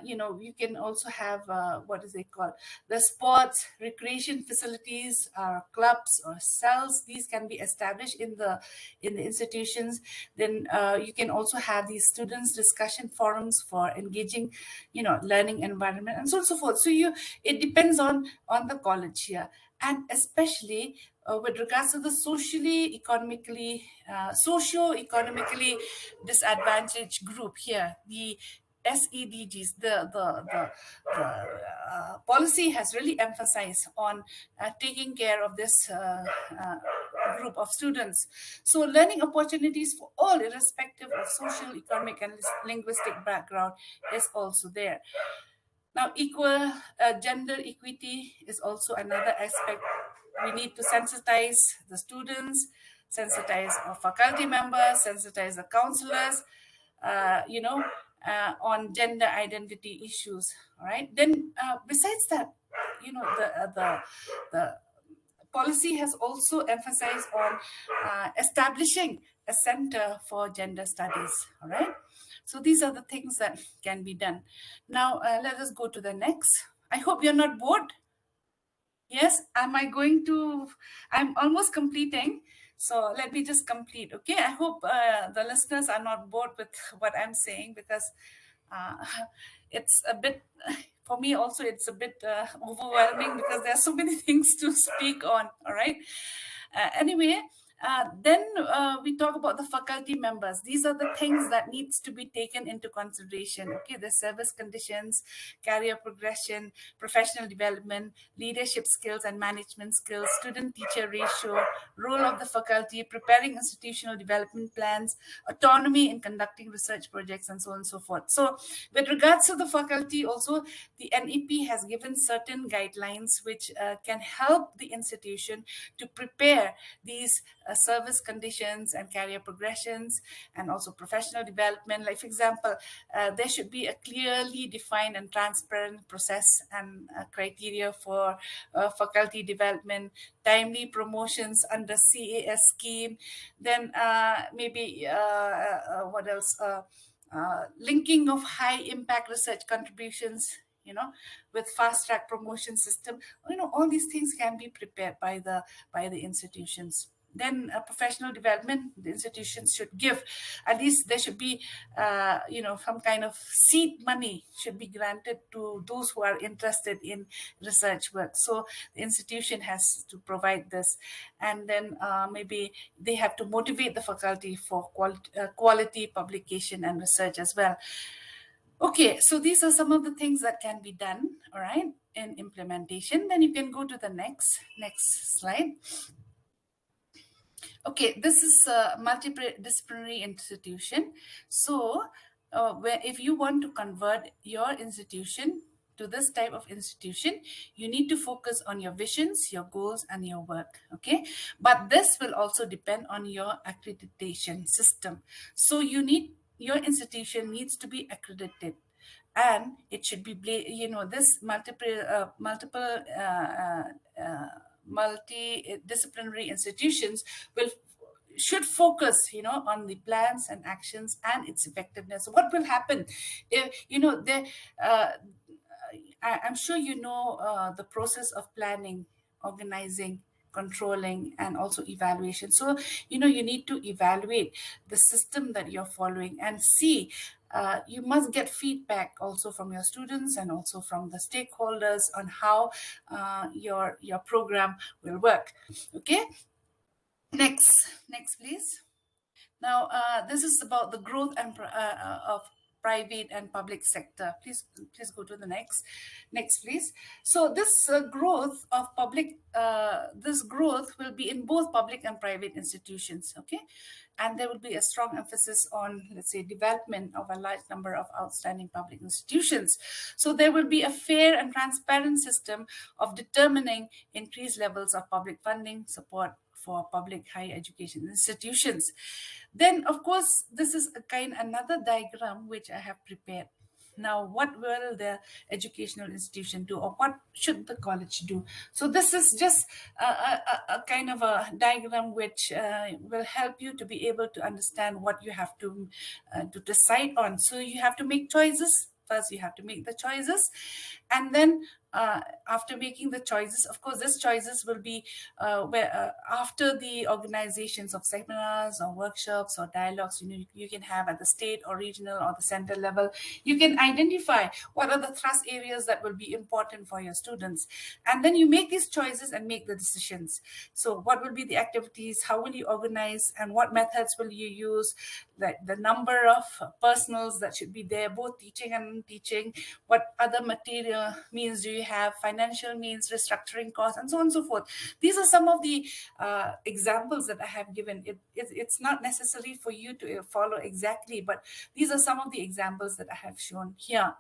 you can also have what is it called? The sports, recreation facilities, clubs or cells. These can be established in the institutions. Then you can also have these students discussion forums for engaging, learning environment, and so on and so forth. So it depends on the college here, and especially with regards to the socio-economically disadvantaged group here, the SEDGs, the policy has really emphasized on taking care of this group of students. So learning opportunities for all, irrespective of social, economic, and linguistic background, is also there. Now, equal gender equity is also another aspect. We need to sensitize the students, sensitize our faculty members, sensitize the counselors, on gender identity issues. All right. Then, besides that, the policy has also emphasized on establishing a center for gender studies. All right. So these are the things that can be done. Now, let us go to the next. I hope you're not bored. Yes, am I going to? I'm almost completing. So let me just complete. Okay. I hope the listeners are not bored with what I'm saying, because uh, it's a bit, for me also, it's a bit overwhelming, because there are so many things to speak on. All right. Anyway, then we talk about the faculty members. These are the things that needs to be taken into consideration. Okay, the service conditions, career progression, professional development, leadership skills and management skills, student-teacher ratio, role of the faculty, preparing institutional development plans, autonomy in conducting research projects, and so on and so forth. So, with regards to the faculty, also the NEP has given certain guidelines which can help the institution to prepare these service conditions and career progressions, and also professional development. Like, for example, there should be a clearly defined and transparent process and criteria for faculty development, timely promotions under CAS scheme. Then maybe what else? Linking of high impact research contributions, with fast track promotion system. All these things can be prepared by the institutions. Then professional development, the institutions should give, at least there should be some kind of seed money should be granted to those who are interested in research work. So the institution has to provide this. And then maybe they have to motivate the faculty for quality publication and research as well. Okay, so these are some of the things that can be done, all right, in implementation. Then you can go to the next slide. Okay, this is a multidisciplinary institution. So, where if you want to convert your institution to this type of institution, you need to focus on your visions, your goals, and your work. Okay, but this will also depend on your accreditation system. So, your institution needs to be accredited, and it should be this multidisciplinary institutions will should focus on the plans and actions and its effectiveness. What will happen if I'm sure the process of planning, organizing, controlling, and also evaluation. So you need to evaluate the system that you're following and see. You must get feedback also from your students and also from the stakeholders on how your program will work. Okay, next please. Now, this is about the growth of private and public sector. Please go to the next, please. So this growth will be in both public and private institutions. Okay, and there will be a strong emphasis on, let's say, development of a large number of outstanding public institutions. So there will be a fair and transparent system of determining increased levels of public funding support for public higher education institutions. Then, of course, this is another diagram which I have prepared. Now, what will the educational institution do, or what should the college do? So this is just a kind of a diagram which will help you to be able to understand what you have to decide on. So you have to make choices. First, you have to make the choices, and then after making the choices, of course, these choices will be where after the organizations of seminars or workshops or dialogues you can have at the state or regional or the center level. You can identify what are the thrust areas that will be important for your students, and then you make these choices and make the decisions. So what will be the activities, how will you organize, and what methods will you use, like the number of personals that should be there, both teaching and teaching, what other material means do you have, financial means, restructuring costs, and so on and so forth. These are some of the examples that I have given. It's not necessary for you to follow exactly, but these are some of the examples that I have shown here.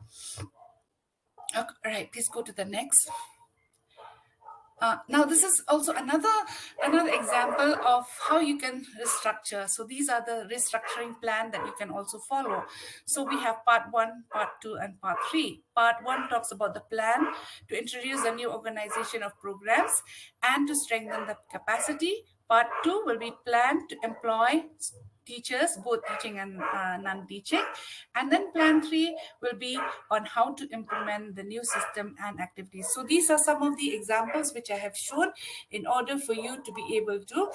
Okay, all right, please go to the next. Now, this is also another example of how you can restructure. So these are the restructuring plan that you can also follow. So we have part one, part two, and part three. Part one talks about the plan to introduce a new organization of programs and to strengthen the capacity. Part two will be plan to employ teachers, both teaching and non-teaching. And then plan three will be on how to implement the new system and activities. So these are some of the examples which I have shown in order for you to be able to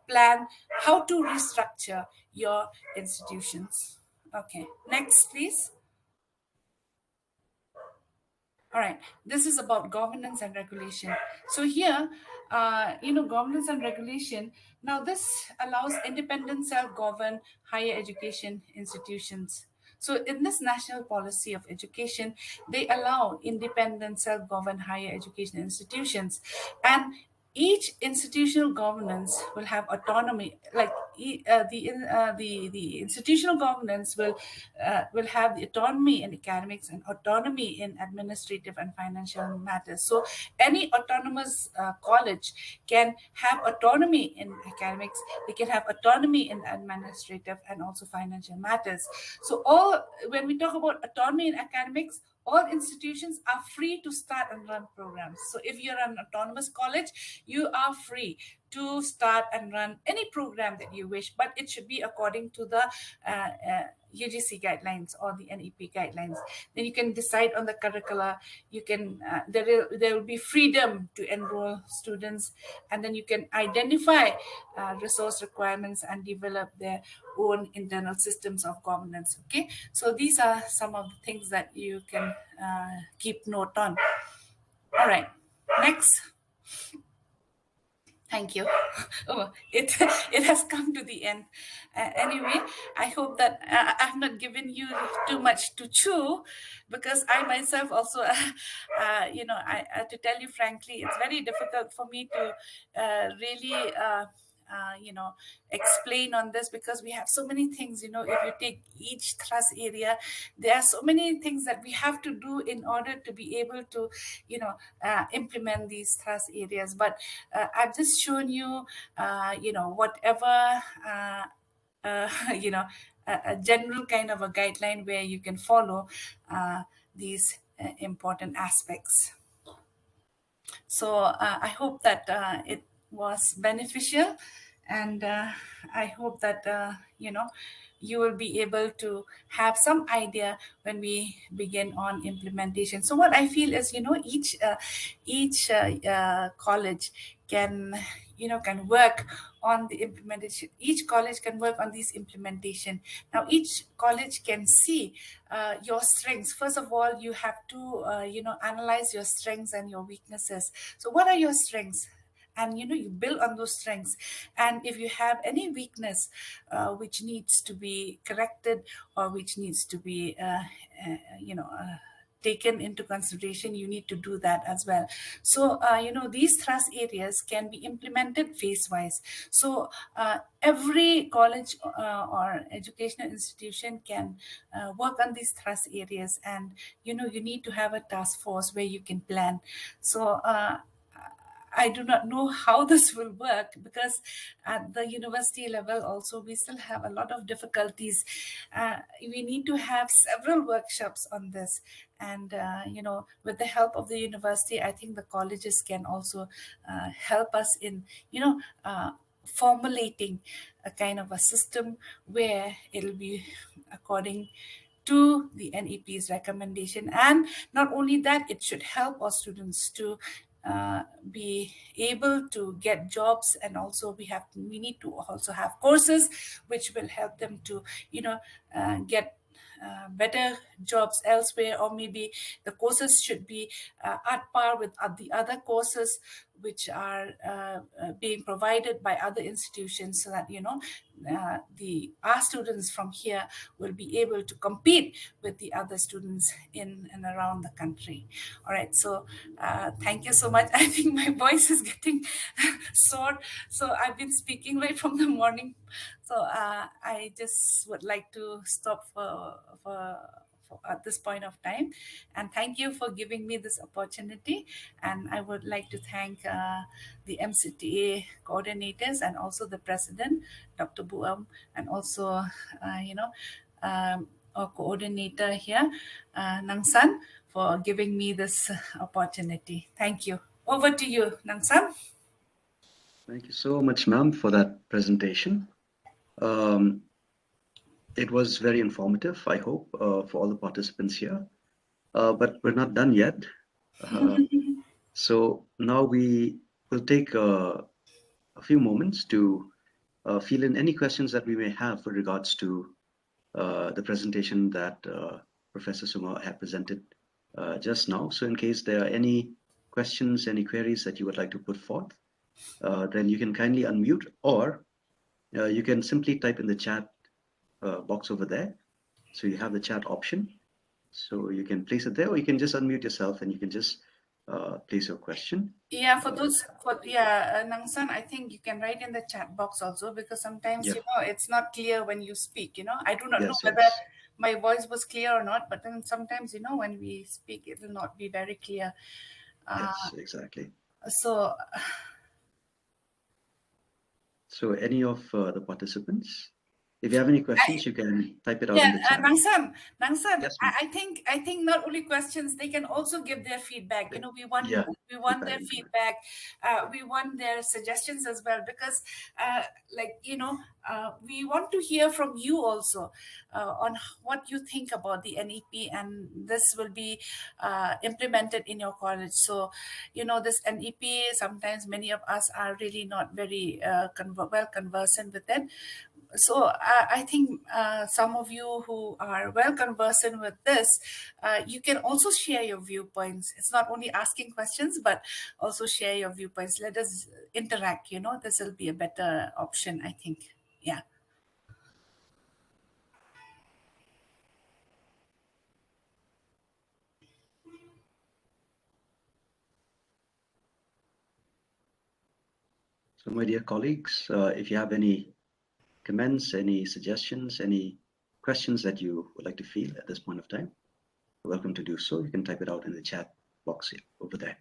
plan how to restructure your institutions. Okay, next please. All right, this is about governance and regulation. So here, governance and regulation. Now, this allows independent, self-governed higher education institutions. So, in this national policy of education, they allow independent, self-governed higher education institutions, and each institutional governance will have autonomy. Like the institutional governance will have the autonomy in academics and autonomy in administrative and financial matters. So any autonomous college can have autonomy in academics, they can have autonomy in administrative and also financial matters. So all when we talk about autonomy in academics, all institutions are free to start and run programs. So if you're an autonomous college, you are free to start and run any program that you wish, but it should be according to the UGC guidelines or the NEP guidelines. Then you can decide on the curricula. You can there will be freedom to enroll students, and then you can identify resource requirements and develop their own internal systems of governance. Okay, so these are some of the things that you can keep note on. All right, next. Thank you. Oh, it has come to the end. Anyway, I hope that I've not given you too much to chew, because I myself also, to tell you frankly, it's very difficult for me to really. Explain on this, because we have so many things. If you take each thrust area, there are so many things that we have to do in order to be able to implement these thrust areas. But I've just shown you whatever you know a general kind of a guideline where you can follow these important aspects. So I hope that it was beneficial, and I hope that you will be able to have some idea when we begin on implementation. So what I feel is, each college can can work on the implementation. Each college can work on this implementation. Now each college can see your strengths. First of all, you have to analyze your strengths and your weaknesses. So what are your strengths? And you build on those strengths. And if you have any weakness which needs to be corrected, or which needs to be taken into consideration, you need to do that as well. So these thrust areas can be implemented phase wise. So every college or educational institution can work on these thrust areas, and you need to have a task force where you can plan. So I do not know how this will work, because at the university level also we still have a lot of difficulties. We need to have several workshops on this, and with the help of the university, I think the colleges can also help us in formulating a kind of a system where it'll be according to the NEP's recommendation. And not only that, it should help our students to be able to get jobs, and also we need to also have courses which will help them to get better jobs elsewhere. Or maybe the courses should be at par with the other courses which are being provided by other institutions, so that the our students from here will be able to compete with the other students in and around the country. All right, so thank you so much. I think my voice is getting sore, so I've been speaking right from the morning. So I just would like to stop at this point of time. And thank you for giving me this opportunity. And I would like to thank the MCTA coordinators and also the president, Dr. Buam, and also, our coordinator here, Nang San, for giving me this opportunity. Thank you. Over to you, Nang San. Thank you so much, ma'am, for that presentation. It was very informative, I hope, for all the participants here. But we're not done yet. So now we will take a few moments to fill in any questions that we may have with regards to the presentation that Professor Suma had presented just now. So in case there are any questions, any queries that you would like to put forth, then you can kindly unmute, or you can simply type in the chat box over there. So you have the chat option. So you can place it there, or you can just unmute yourself and you can just place your question. Yeah, Nang San, I think you can write in the chat box also, because sometimes, it's not clear when you speak, I do not know whether my voice was clear or not, but then sometimes, when we speak, it will not be very clear. Yes, exactly. So any of the participants, if you have any questions, you can type it out in the chat. Nang San, Yes, I think not only questions, they can also give their feedback. We want their feedback. We want their suggestions as well, because we want to hear from you also on what you think about the NEP, and this will be implemented in your college. So this NEP, sometimes many of us are really not very well conversant with it. So I think some of you who are well conversant with this, you can also share your viewpoints. It's not only asking questions, but also share your viewpoints. Let us interact. This will be a better option, I think. Yeah. So my dear colleagues, if you have any comments, any suggestions, any questions that you would like to field at this point of time, you're welcome to do so. You can type it out in the chat box here, over there.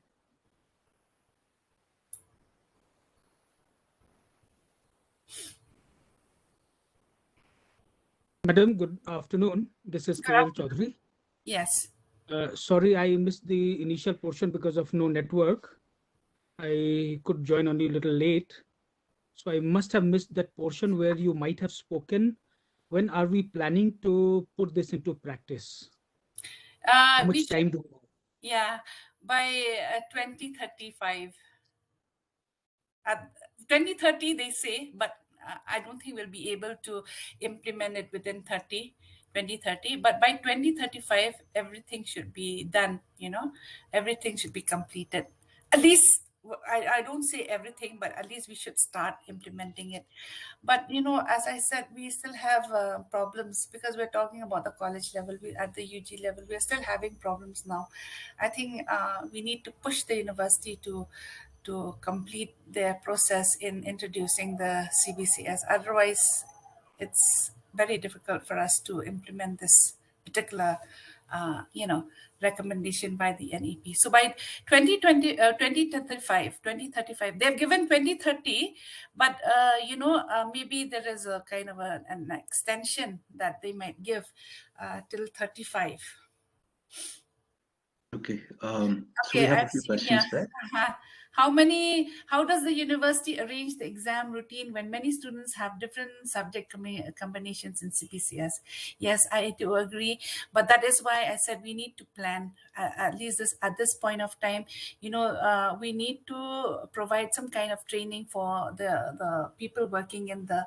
Madam, good afternoon. This is K.L. Chaudhary. Yes. Sorry, I missed the initial portion because of no network. I could join only a little late. So I must have missed that portion where you might have spoken. When are we planning to put this into practice? How much time do we have? Yeah, by 2035. At 2030, they say, but I don't think we'll be able to implement it within 2030. But by 2035, everything should be done, everything should be completed. At least, I don't say everything, but at least we should start implementing it. But, as I said, we still have problems, because we're talking about the college level. At the UG level, we're still having problems now. I think we need to push the university to complete their process in introducing the CBCS. Otherwise, it's very difficult for us to implement this particular, recommendation by the NEP. So by 2035, they've given 2030, but, maybe there is a kind of an extension that they might give till 35. Okay. So we have a few questions there. How does the university arrange the exam routine when many students have different subject combinations in CPCS? Yes, I do agree. But that is why I said we need to plan, at least at this point of time. We need to provide some kind of training for the people working in the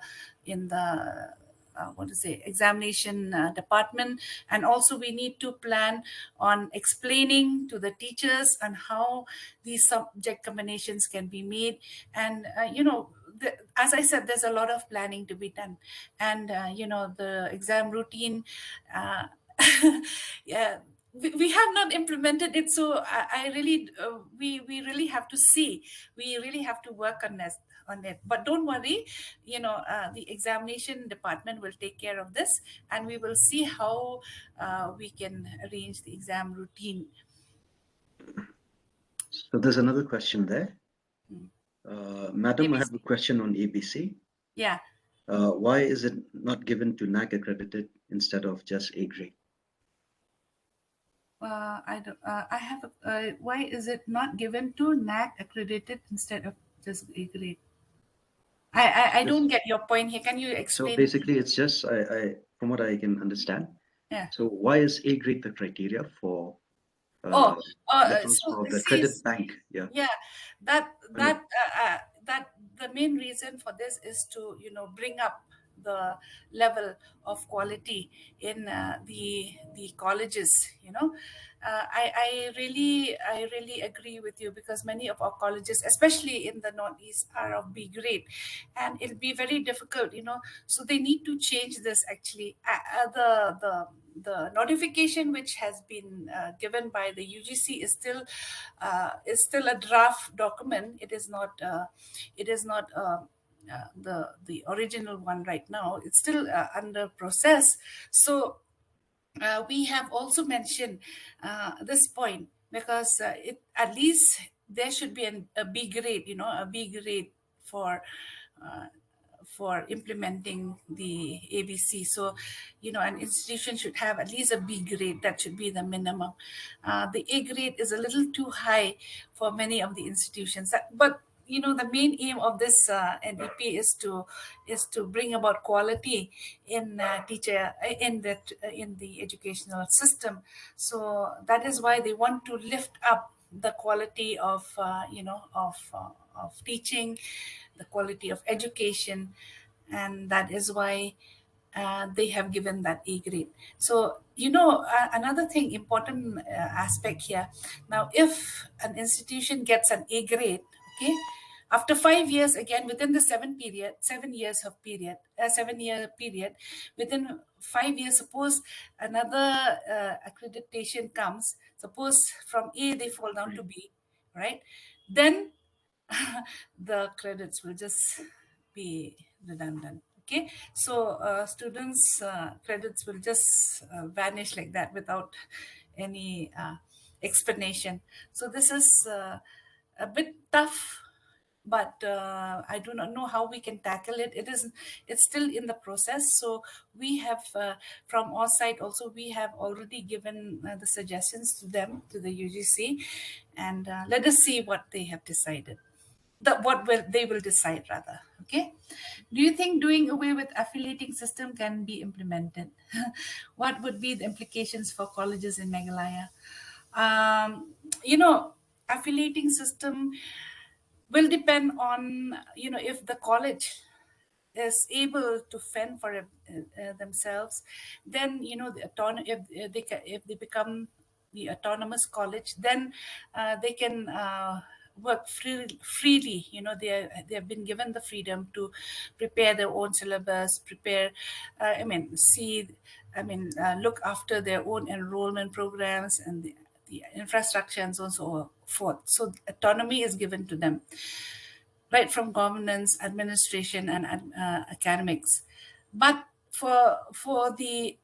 examination department. And also we need to plan on explaining to the teachers on how these subject combinations can be made. And as I said, there's a lot of planning to be done. And the exam routine, yeah, we have not implemented it. So I really we really have to see, we really have to work on on it. But don't worry, the examination department will take care of this, and we will see how we can arrange the exam routine. So there's another question there. Madam, I have ABC. a question on ABC. Yeah. Why is it not given to NAC accredited instead of just A grade? I don't. I have. Why is it not given to NAC accredited instead of just A grade? I don't get your point here. Can you explain? So basically, it's just from what I can understand. Yeah. So why is A grade the criteria for So the credit bank? Yeah. Yeah, that the main reason for this is to bring up the level of quality in the colleges. I really agree with you, because many of our colleges, especially in the Northeast, are of B grade, and it'll be very difficult. So they need to change this. Actually, the notification which has been given by the UGC is still a draft document. It is not the original one right now. It's still under process. So we have also mentioned this point, because it at least there should be a B grade, a B grade for uh, implementing the ABC. So, an institution should have at least a B grade. That should be the minimum. The A grade is a little too high for many of the institutions. But the main aim of this NDP is to bring about quality in in the educational system. So that is why they want to lift up the quality of teaching, the quality of education, and that is why they have given that A grade. So, another thing, important aspect here. Now, if an institution gets an A grade, okay, after 5 years, again, within the 7-year period, within 5 years, suppose another accreditation comes, suppose from A they fall down to B, right? Then the credits will just be redundant. Okay, so students' credits will just vanish like that without any explanation. So this is a bit tough, but I do not know how we can tackle it. It's still in the process. So we have from our side also, we have already given the suggestions to them, to the UGC, and let us see what they have decided. They will decide, rather. Okay. Do you think doing away with affiliating system can be implemented? What would be the implications for colleges in Meghalaya? Affiliating system will depend on if the college is able to fend for themselves. Then if they become the autonomous college, then they can work freely. They have been given the freedom to prepare their own syllabus, look after their own enrollment programs and the infrastructure and so on and so forth. So autonomy is given to them, right from governance, administration, and academics. But for the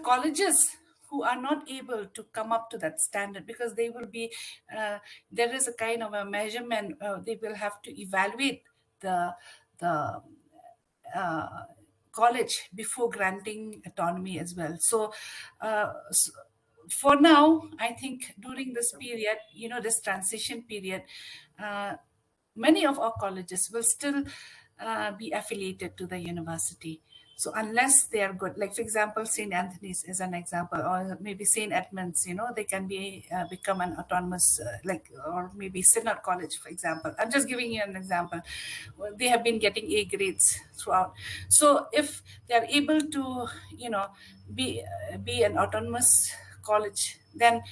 colleges who are not able to come up to that standard, because they will be there is a kind of a measurement. They will have to evaluate the college before granting autonomy as well. So for now, I think during this period, this transition period, many of our colleges will still be affiliated to the university. So unless they are good, like for example, St. Anthony's is an example, or maybe St. Edmunds, they can become an autonomous, or maybe Synod College, for example. I'm just giving you an example. Well, they have been getting A grades throughout. So if they are able to, be an autonomous college, then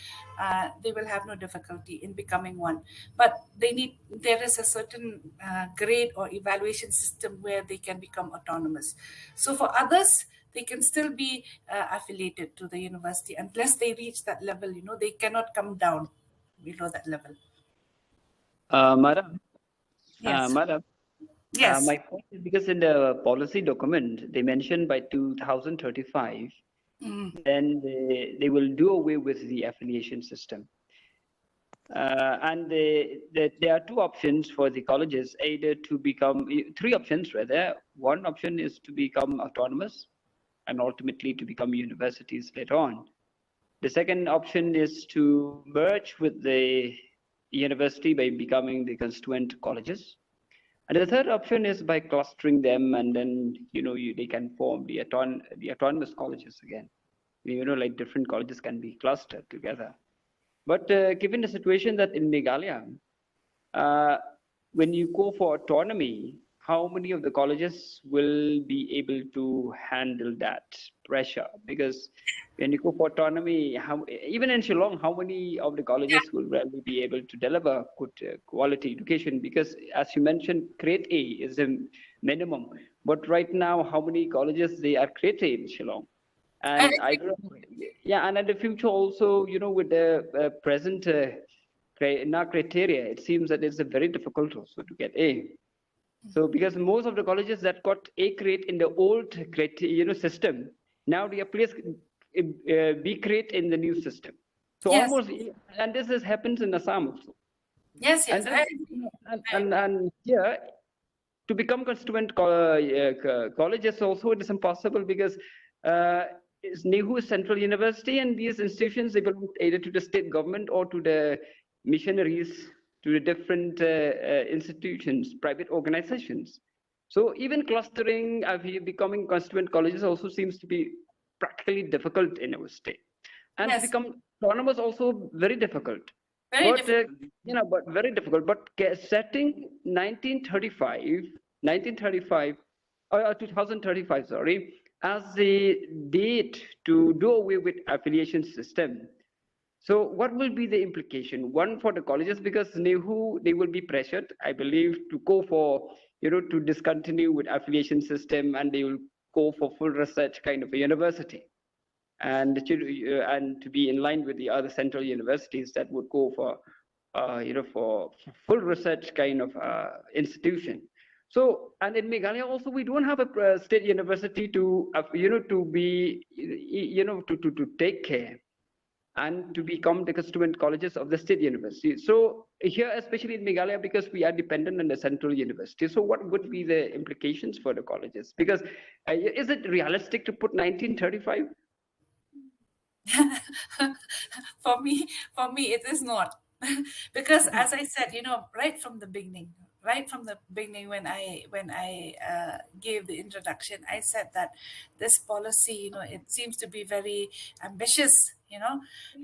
they will have no difficulty in becoming one. But there is a certain grade or evaluation system where they can become autonomous. So for others, they can still be affiliated to the university unless they reach that level. They cannot come down below that level. Madam, Yes. Madam, Yes. My point is because in the policy document, they mentioned by 2035, Mm. then they will do away with the affiliation system. And there are two options for the colleges, either to become, three options rather. One option is to become autonomous and ultimately to become universities later on. The second option is to merge with the university by becoming the constituent colleges. And the third option is by clustering them, and then they can form the autonomous colleges again. Like different colleges can be clustered together. But given the situation that in Meghalaya, uh, when you go for autonomy, how many of the colleges will be able to handle that pressure? Because when you go for autonomy, even in Shillong, how many of the colleges will really be able to deliver good quality education? Because as you mentioned, grade A is a minimum. But right now, how many colleges they are grade A in Shillong? I And I don't know, yeah, and in the future also, with the present criteria, it seems that it's a very difficult also to get A. So because most of the colleges that got A grade in the old grade, system, now they are placed B grade in the new system. So Yes, almost, and this happens in Assam also. yes, And yes. this, and here to become constituent colleges also it is impossible because uh, Nehu is central university and these institutions they belong either to the state government or to the missionaries, to the different institutions, private organizations. So even clustering, becoming constituent colleges also seems to be practically difficult in our state. And to Yes, become autonomous also very difficult. very But difficult. but very difficult. But setting 1935 or 2035, sorry, as the date to do away with affiliation system. So what will be the implication? One for the colleges because Nehu they will be pressured, I believe, to go for to discontinue with affiliation system and they will go for full research kind of a university and to be in line with the other central universities that would go for for full research kind of institution. So and in Meghalaya also we don't have a state university to to be to take care and to become the constituent colleges of the state university. So here, especially in Meghalaya, because we are dependent on the central university, so what would be the implications for the colleges? Because is it realistic to put 1935? For me it is not. Because as I said, right from the beginning, when I gave the introduction, I said that this policy, it seems to be very ambitious, and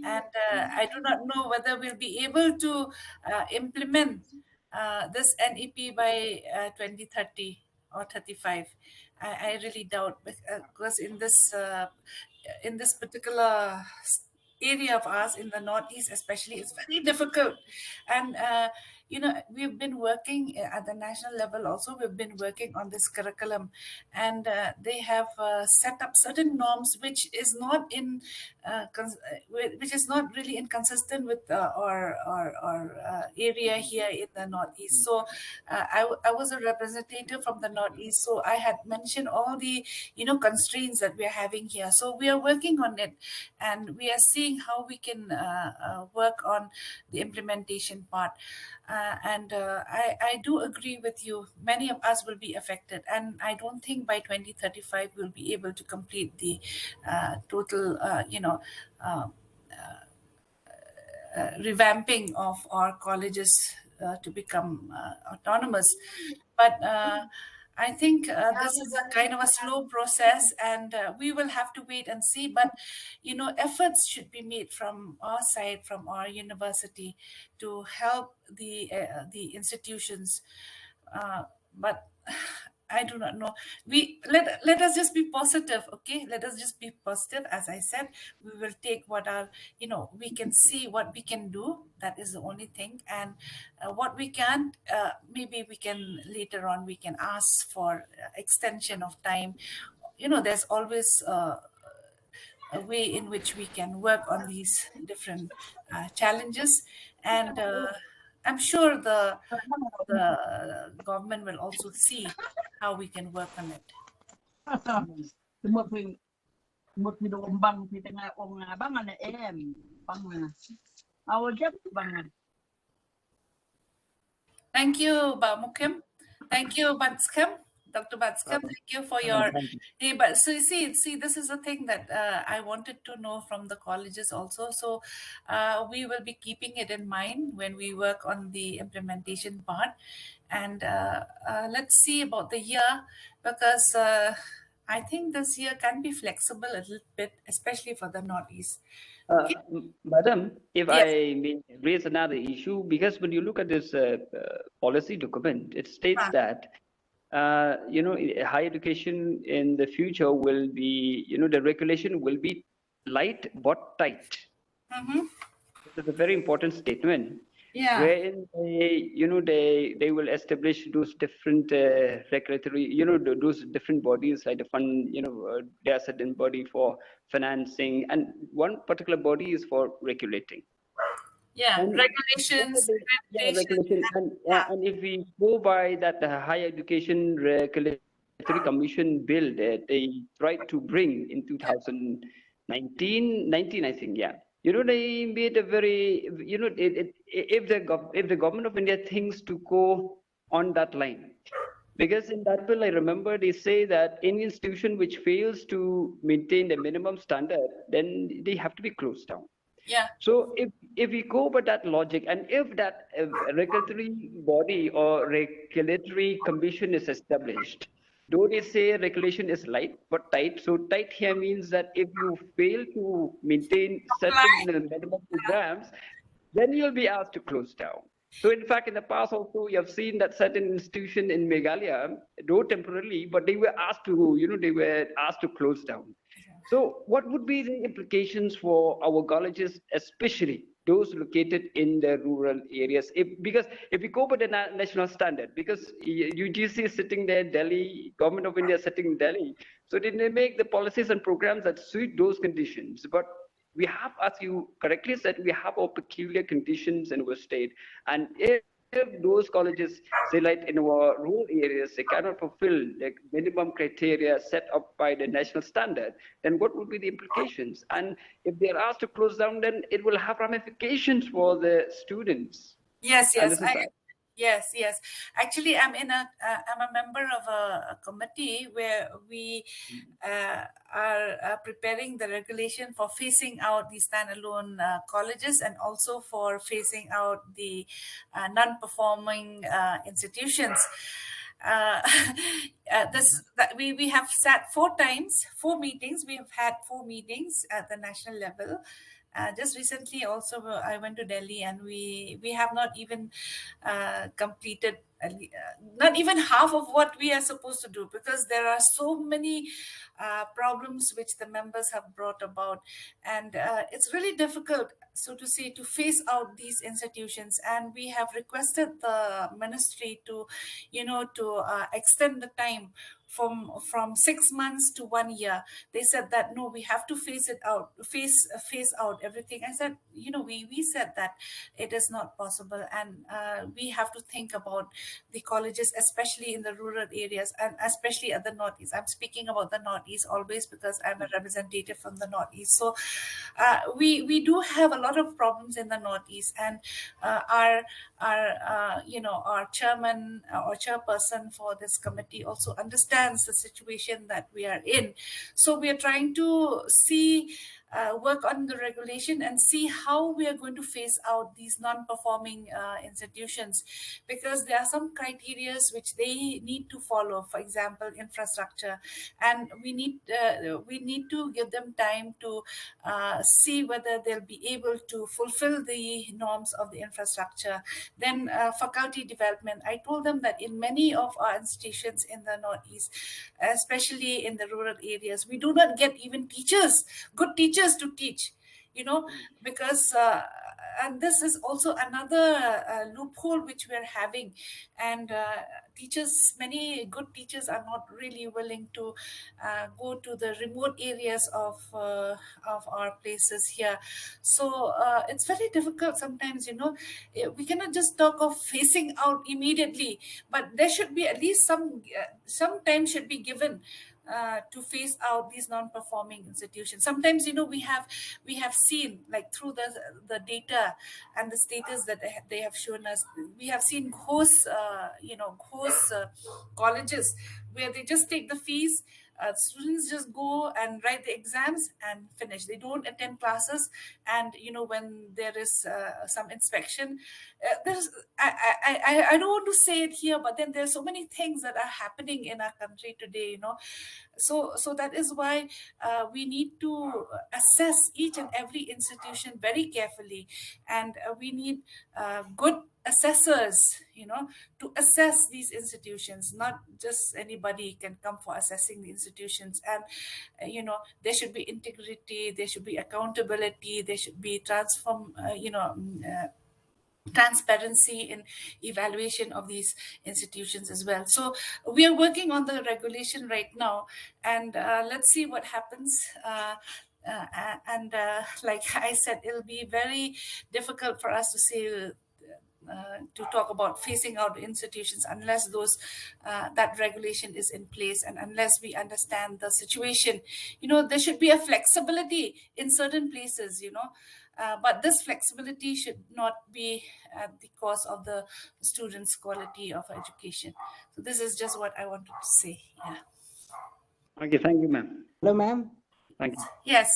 I do not know whether we'll be able to implement this NEP by 2030 or 35. I really doubt, because in this particular area of ours in the northeast especially, it's very difficult. And we've been working at the national level also, we've been working on this curriculum, and they have set up certain norms which is not which is not really inconsistent with our area here in the northeast. So I was a representative from the northeast, so I had mentioned all the constraints that we are having here. So we are working on it, and we are seeing how we can work on the implementation part. I do agree with you. Many of us will be affected, and I don't think by 2035 we'll be able to complete the total, uh, revamping of our colleges to become autonomous. But I think this is a kind of a slow process, and we will have to wait and see. But efforts should be made from our side, from our university, to help the institutions. But I do not know. Let us just be positive, okay? Let us just be positive. As I said, we will take what our, we can see what we can do. That is the only thing. And what we can't, maybe we can later on we can ask for extension of time. There's always a way in which we can work on these different challenges. And I'm sure the government will also see how we can work on it. một thì đồ bằng thì tengah orang bang ana bang mana awal jam bang. Thank you, Mukim. Thank you, Banskem. Dr. Banskem, thank you for your. Hey, but so you see, this is the thing that I wanted to know from the colleges also. So we will be keeping it in mind when we work on the implementation part. And let's see about the year, because I think this year can be flexible a little bit, especially for the Northeast. Okay? Madam, if Yes. I may raise another issue, because when you look at this policy document, it states that higher education in the future will be, the regulation will be light but tight. Mm-hmm. This is a very important statement. Yeah. Wherein they will establish those different regulatory, those different bodies like the fund, there are certain body for financing, and one particular body is for regulating. Yeah, And regulations, regulation, and if we go by that higher education regulatory commission bill that they tried to bring in 2019, I think, yeah. They made a very, if the government of India thinks to go on that line, because in that bill, I remember they say that any institution which fails to maintain the minimum standard, then they have to be closed down. Yeah. So if we go by that logic, and if that regulatory body or regulatory commission is established, though they say regulation is light but tight, so tight here means that if you fail to maintain certain minimum programs, then you'll be asked to close down. So in fact, in the past also, we have seen that certain institution in Meghalaya, though temporarily, but they were asked to close down. So what would be the implications for our colleges, especially those located in the rural areas? Because if we go by the national standard, because UGC is sitting there, Delhi, Government of India is sitting in Delhi, so they make the policies and programs that suit those conditions. But we have, as you correctly said, we have our peculiar conditions in our state. And if those colleges, say like in our rural areas, they cannot fulfill the minimum criteria set up by the national standard, then what would be the implications? And if they are asked to close down, then it will have ramifications for the students. Yes. Yes. Actually, I'm a member of a committee where we are preparing the regulation for phasing out the standalone colleges, and also for phasing out the non-performing institutions. We have sat 4 meetings. We have had 4 meetings at the national level. Just recently also I went to Delhi, and we have not even completed not even half of what we are supposed to do, because there are so many problems which the members have brought about, and it's really difficult, so to say, to phase out these institutions. And we have requested the ministry to extend the time from 6 months to 1 year. They said that no, we have to phase out everything. I said, we said that it is not possible, and we have to think about the colleges, especially in the rural areas, and especially at the Northeast. I'm speaking about the Northeast always because I'm a representative from the Northeast. So we do have a lot of problems in the Northeast, and our chairman or chairperson for this committee also understands the situation that we are in. So we are trying to work on the regulation and see how we are going to phase out these non-performing institutions, because there are some criteria which they need to follow. For example, infrastructure, and we need to give them time to see whether they'll be able to fulfill the norms of the infrastructure. Then faculty development. I told them that in many of our institutions in the Northeast, especially in the rural areas, we do not get even good teachers to teach, because and this is also another loophole which we are having. And teachers, many good teachers are not really willing to go to the remote areas of our places here. So it's very difficult sometimes, you know. We cannot just talk of phasing out immediately, but there should be at least some time should be given to phase out these non-performing institutions. Sometimes, you know, we have seen, like through the data and the status that they have shown us, we have seen ghost colleges where they just take the fees. Students just go and write the exams and finish. They don't attend classes, and you know, when there is some inspection, there's I don't want to say it here, but then there's so many things that are happening in our country today, you know. So that is why we need to assess each and every institution very carefully, and we need good assessors, you know, to assess these institutions. Not just anybody can come for assessing the institutions. And you know, there should be integrity, there should be accountability, there should be transparency in evaluation of these institutions as well. So we are working on the regulation right now, and let's see what happens. Like I said, it'll be very difficult for us to say to talk about phasing out institutions unless that regulation is in place, and unless we understand the situation. You know, there should be a flexibility in certain places, you know, but this flexibility should not be at the cost of the students' quality of education. So this is just what I wanted to say. Yeah. Okay, thank you, ma'am. Hello, ma'am. Thank you. Yes.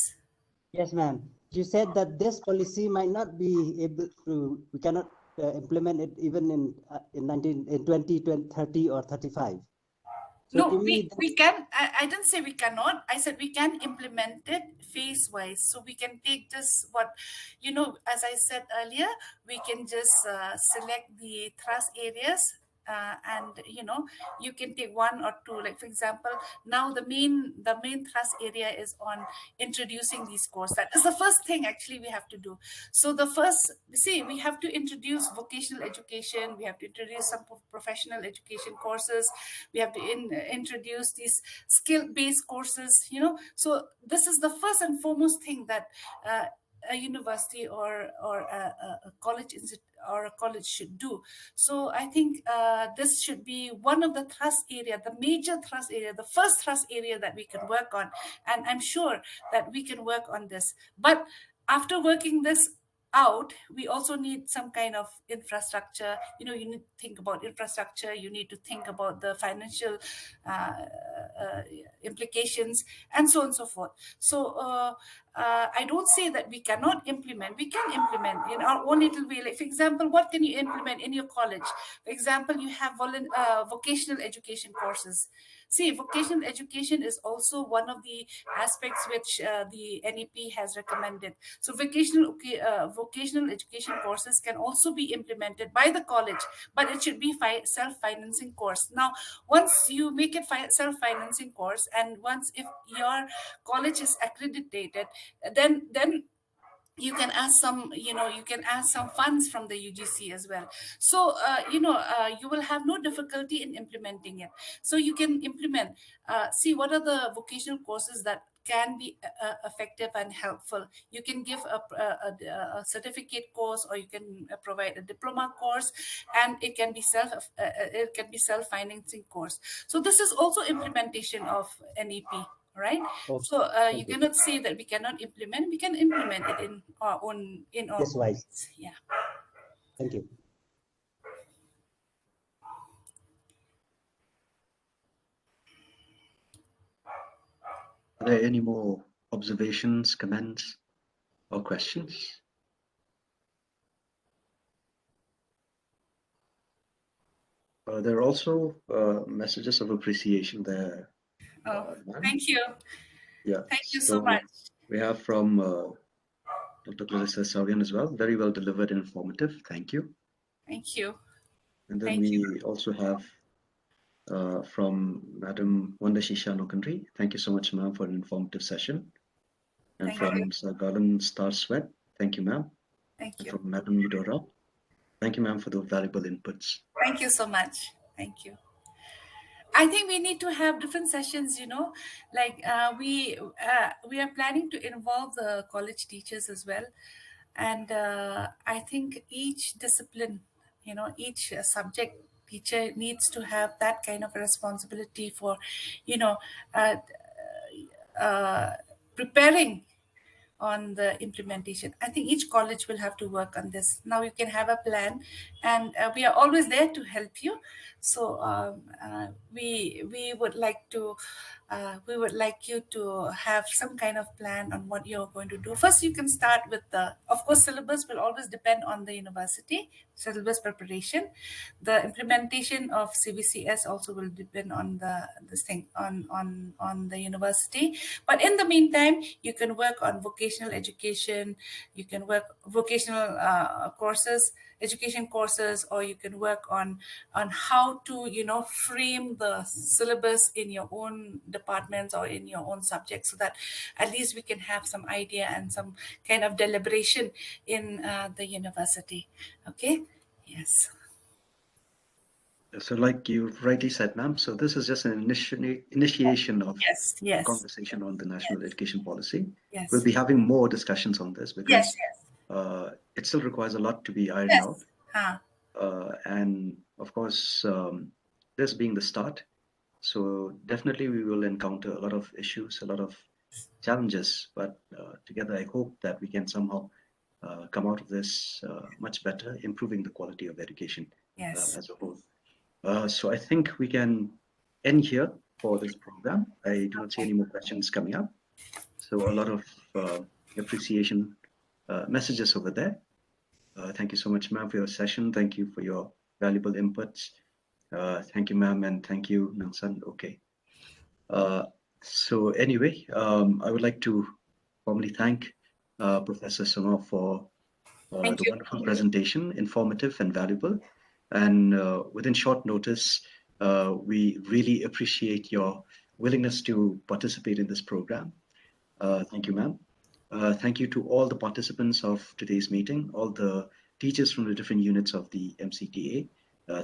Yes, ma'am. You said that this policy might not be able to, we cannot implement it even in 2030 or 35. So No, to me, we can. I didn't say we cannot. I said we can implement it phase wise. So we can take this, what, you know, as I said earlier, we can just select the thrust areas. And you know, you can take one or two. Like for example, now the main thrust area is on introducing these courses. That is the first thing actually we have to do. So the first, see, we have to introduce vocational education. We have to introduce some professional education courses. We have to introduce these skill-based courses. You know, so this is the first and foremost thing that a university or a college or a college should do. So I think this should be one of the thrust area, the major thrust area, the first thrust area that we can work on. And I'm sure that we can work on this. But after working this out, we also need some kind of infrastructure. You know, you need to think about infrastructure, you need to think about the financial implications, and so on and so forth. So I don't say that we cannot implement. We can implement in our own little way. Like for example, what can you implement in your college? For example, you have vocational education courses. See, vocational education is also one of the aspects which the NEP has recommended. So vocational education courses can also be implemented by the college, but it should be self-financing course. Now, once you make it self-financing course, and once if your college is accredited, then you can ask some funds from the UGC as well. So you will have no difficulty in implementing it. So you can implement, see what are the vocational courses that can be effective and helpful. You can give a certificate course, or you can provide a diploma course, and it can be self-financing course. So this is also implementation of NEP, right? okay, So you thank you. cannot say that we cannot implement. We can implement it in our own Yes, wise. ways. Yeah. Thank you. Are there any more observations, comments, or questions? There are also messages of appreciation there. Thank you. Yeah. Thank you so much. We have from Dr. Clarissa Savian as well. Very well delivered and informative. Thank you. Thank you. And then Thank we also have from Madam Wandashisha Nokandri. Thank you so much, ma'am, for an informative session. And Thank from you. Sir Garland Star Sweat. Thank you, ma'am. Thank And you. from Madam Eudora. Thank you, ma'am, for the valuable inputs. Thank you so much. Thank you. I think we need to have different sessions, like we are planning to involve the college teachers as well. And I think each discipline, each subject teacher needs to have that kind of a responsibility for, uh, preparing on the implementation. I think each college will have to work on this. Now you can have a plan, and we are always there to help you. So we would like to you to have some kind of plan on what you're going to do. First, you can start with of course, syllabus will always depend on the university, syllabus preparation. The implementation of CVCS also will depend on this thing on the university. But in the meantime, you can work on vocational education, you can work vocational courses, education courses, or you can work on how to frame the syllabus in your own departments or in your own subjects, so that at least we can have some idea and some kind of deliberation in the university. Okay. Yes. So like you rightly said, ma'am, so this is just an initiation of Yes. Yes. conversation on the national education policy. Yes. We'll be having more discussions on this because Yes. it still requires a lot to be ironed Yes. out. Huh. And of course, this being the start, so definitely we will encounter a lot of issues, a lot of challenges, but together I hope that we can somehow come out of this much better, improving the quality of education Yes. as a whole. So I think we can end here for this program. I do not see any more questions coming up. So a lot of appreciation messages over there. Thank you so much, ma'am, for your session. Thank you for your valuable inputs. Thank you, ma'am, and thank you, Nelson. Okay. So anyway, I would like to formally thank Professor Sumar for Thank the you. wonderful presentation, informative and valuable. And within short notice, we really appreciate your willingness to participate in this program. Thank you, ma'am. Thank you to all the participants of today's meeting, all the teachers from the different units of the MCTA.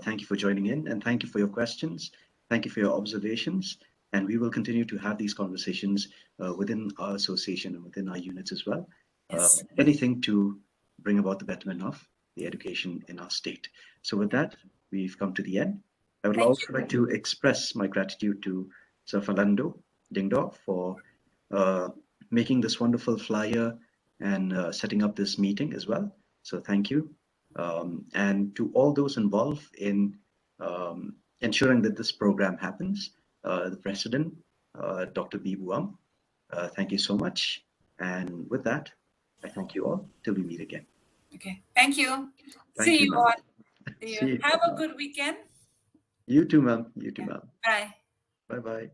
Thank you for joining in, and thank you for your questions. Thank you for your observations. And we will continue to have these conversations within our association and within our units as well. Yes. Anything to bring about the betterment of the education in our state. So with that, we've come to the end. I would Thank also like to express my gratitude to Sir Philando Dingdor for making this wonderful flyer and setting up this meeting as well. So thank you. And to all those involved in ensuring that this program happens, the President, Dr. B. Buam, thank you so much. And with that, I thank you all till we meet again. Okay. Thank you. Thank See you, you ma'am. all. See you. Have a good weekend. You too, ma'am. You too, ma'am. Bye. Bye-bye.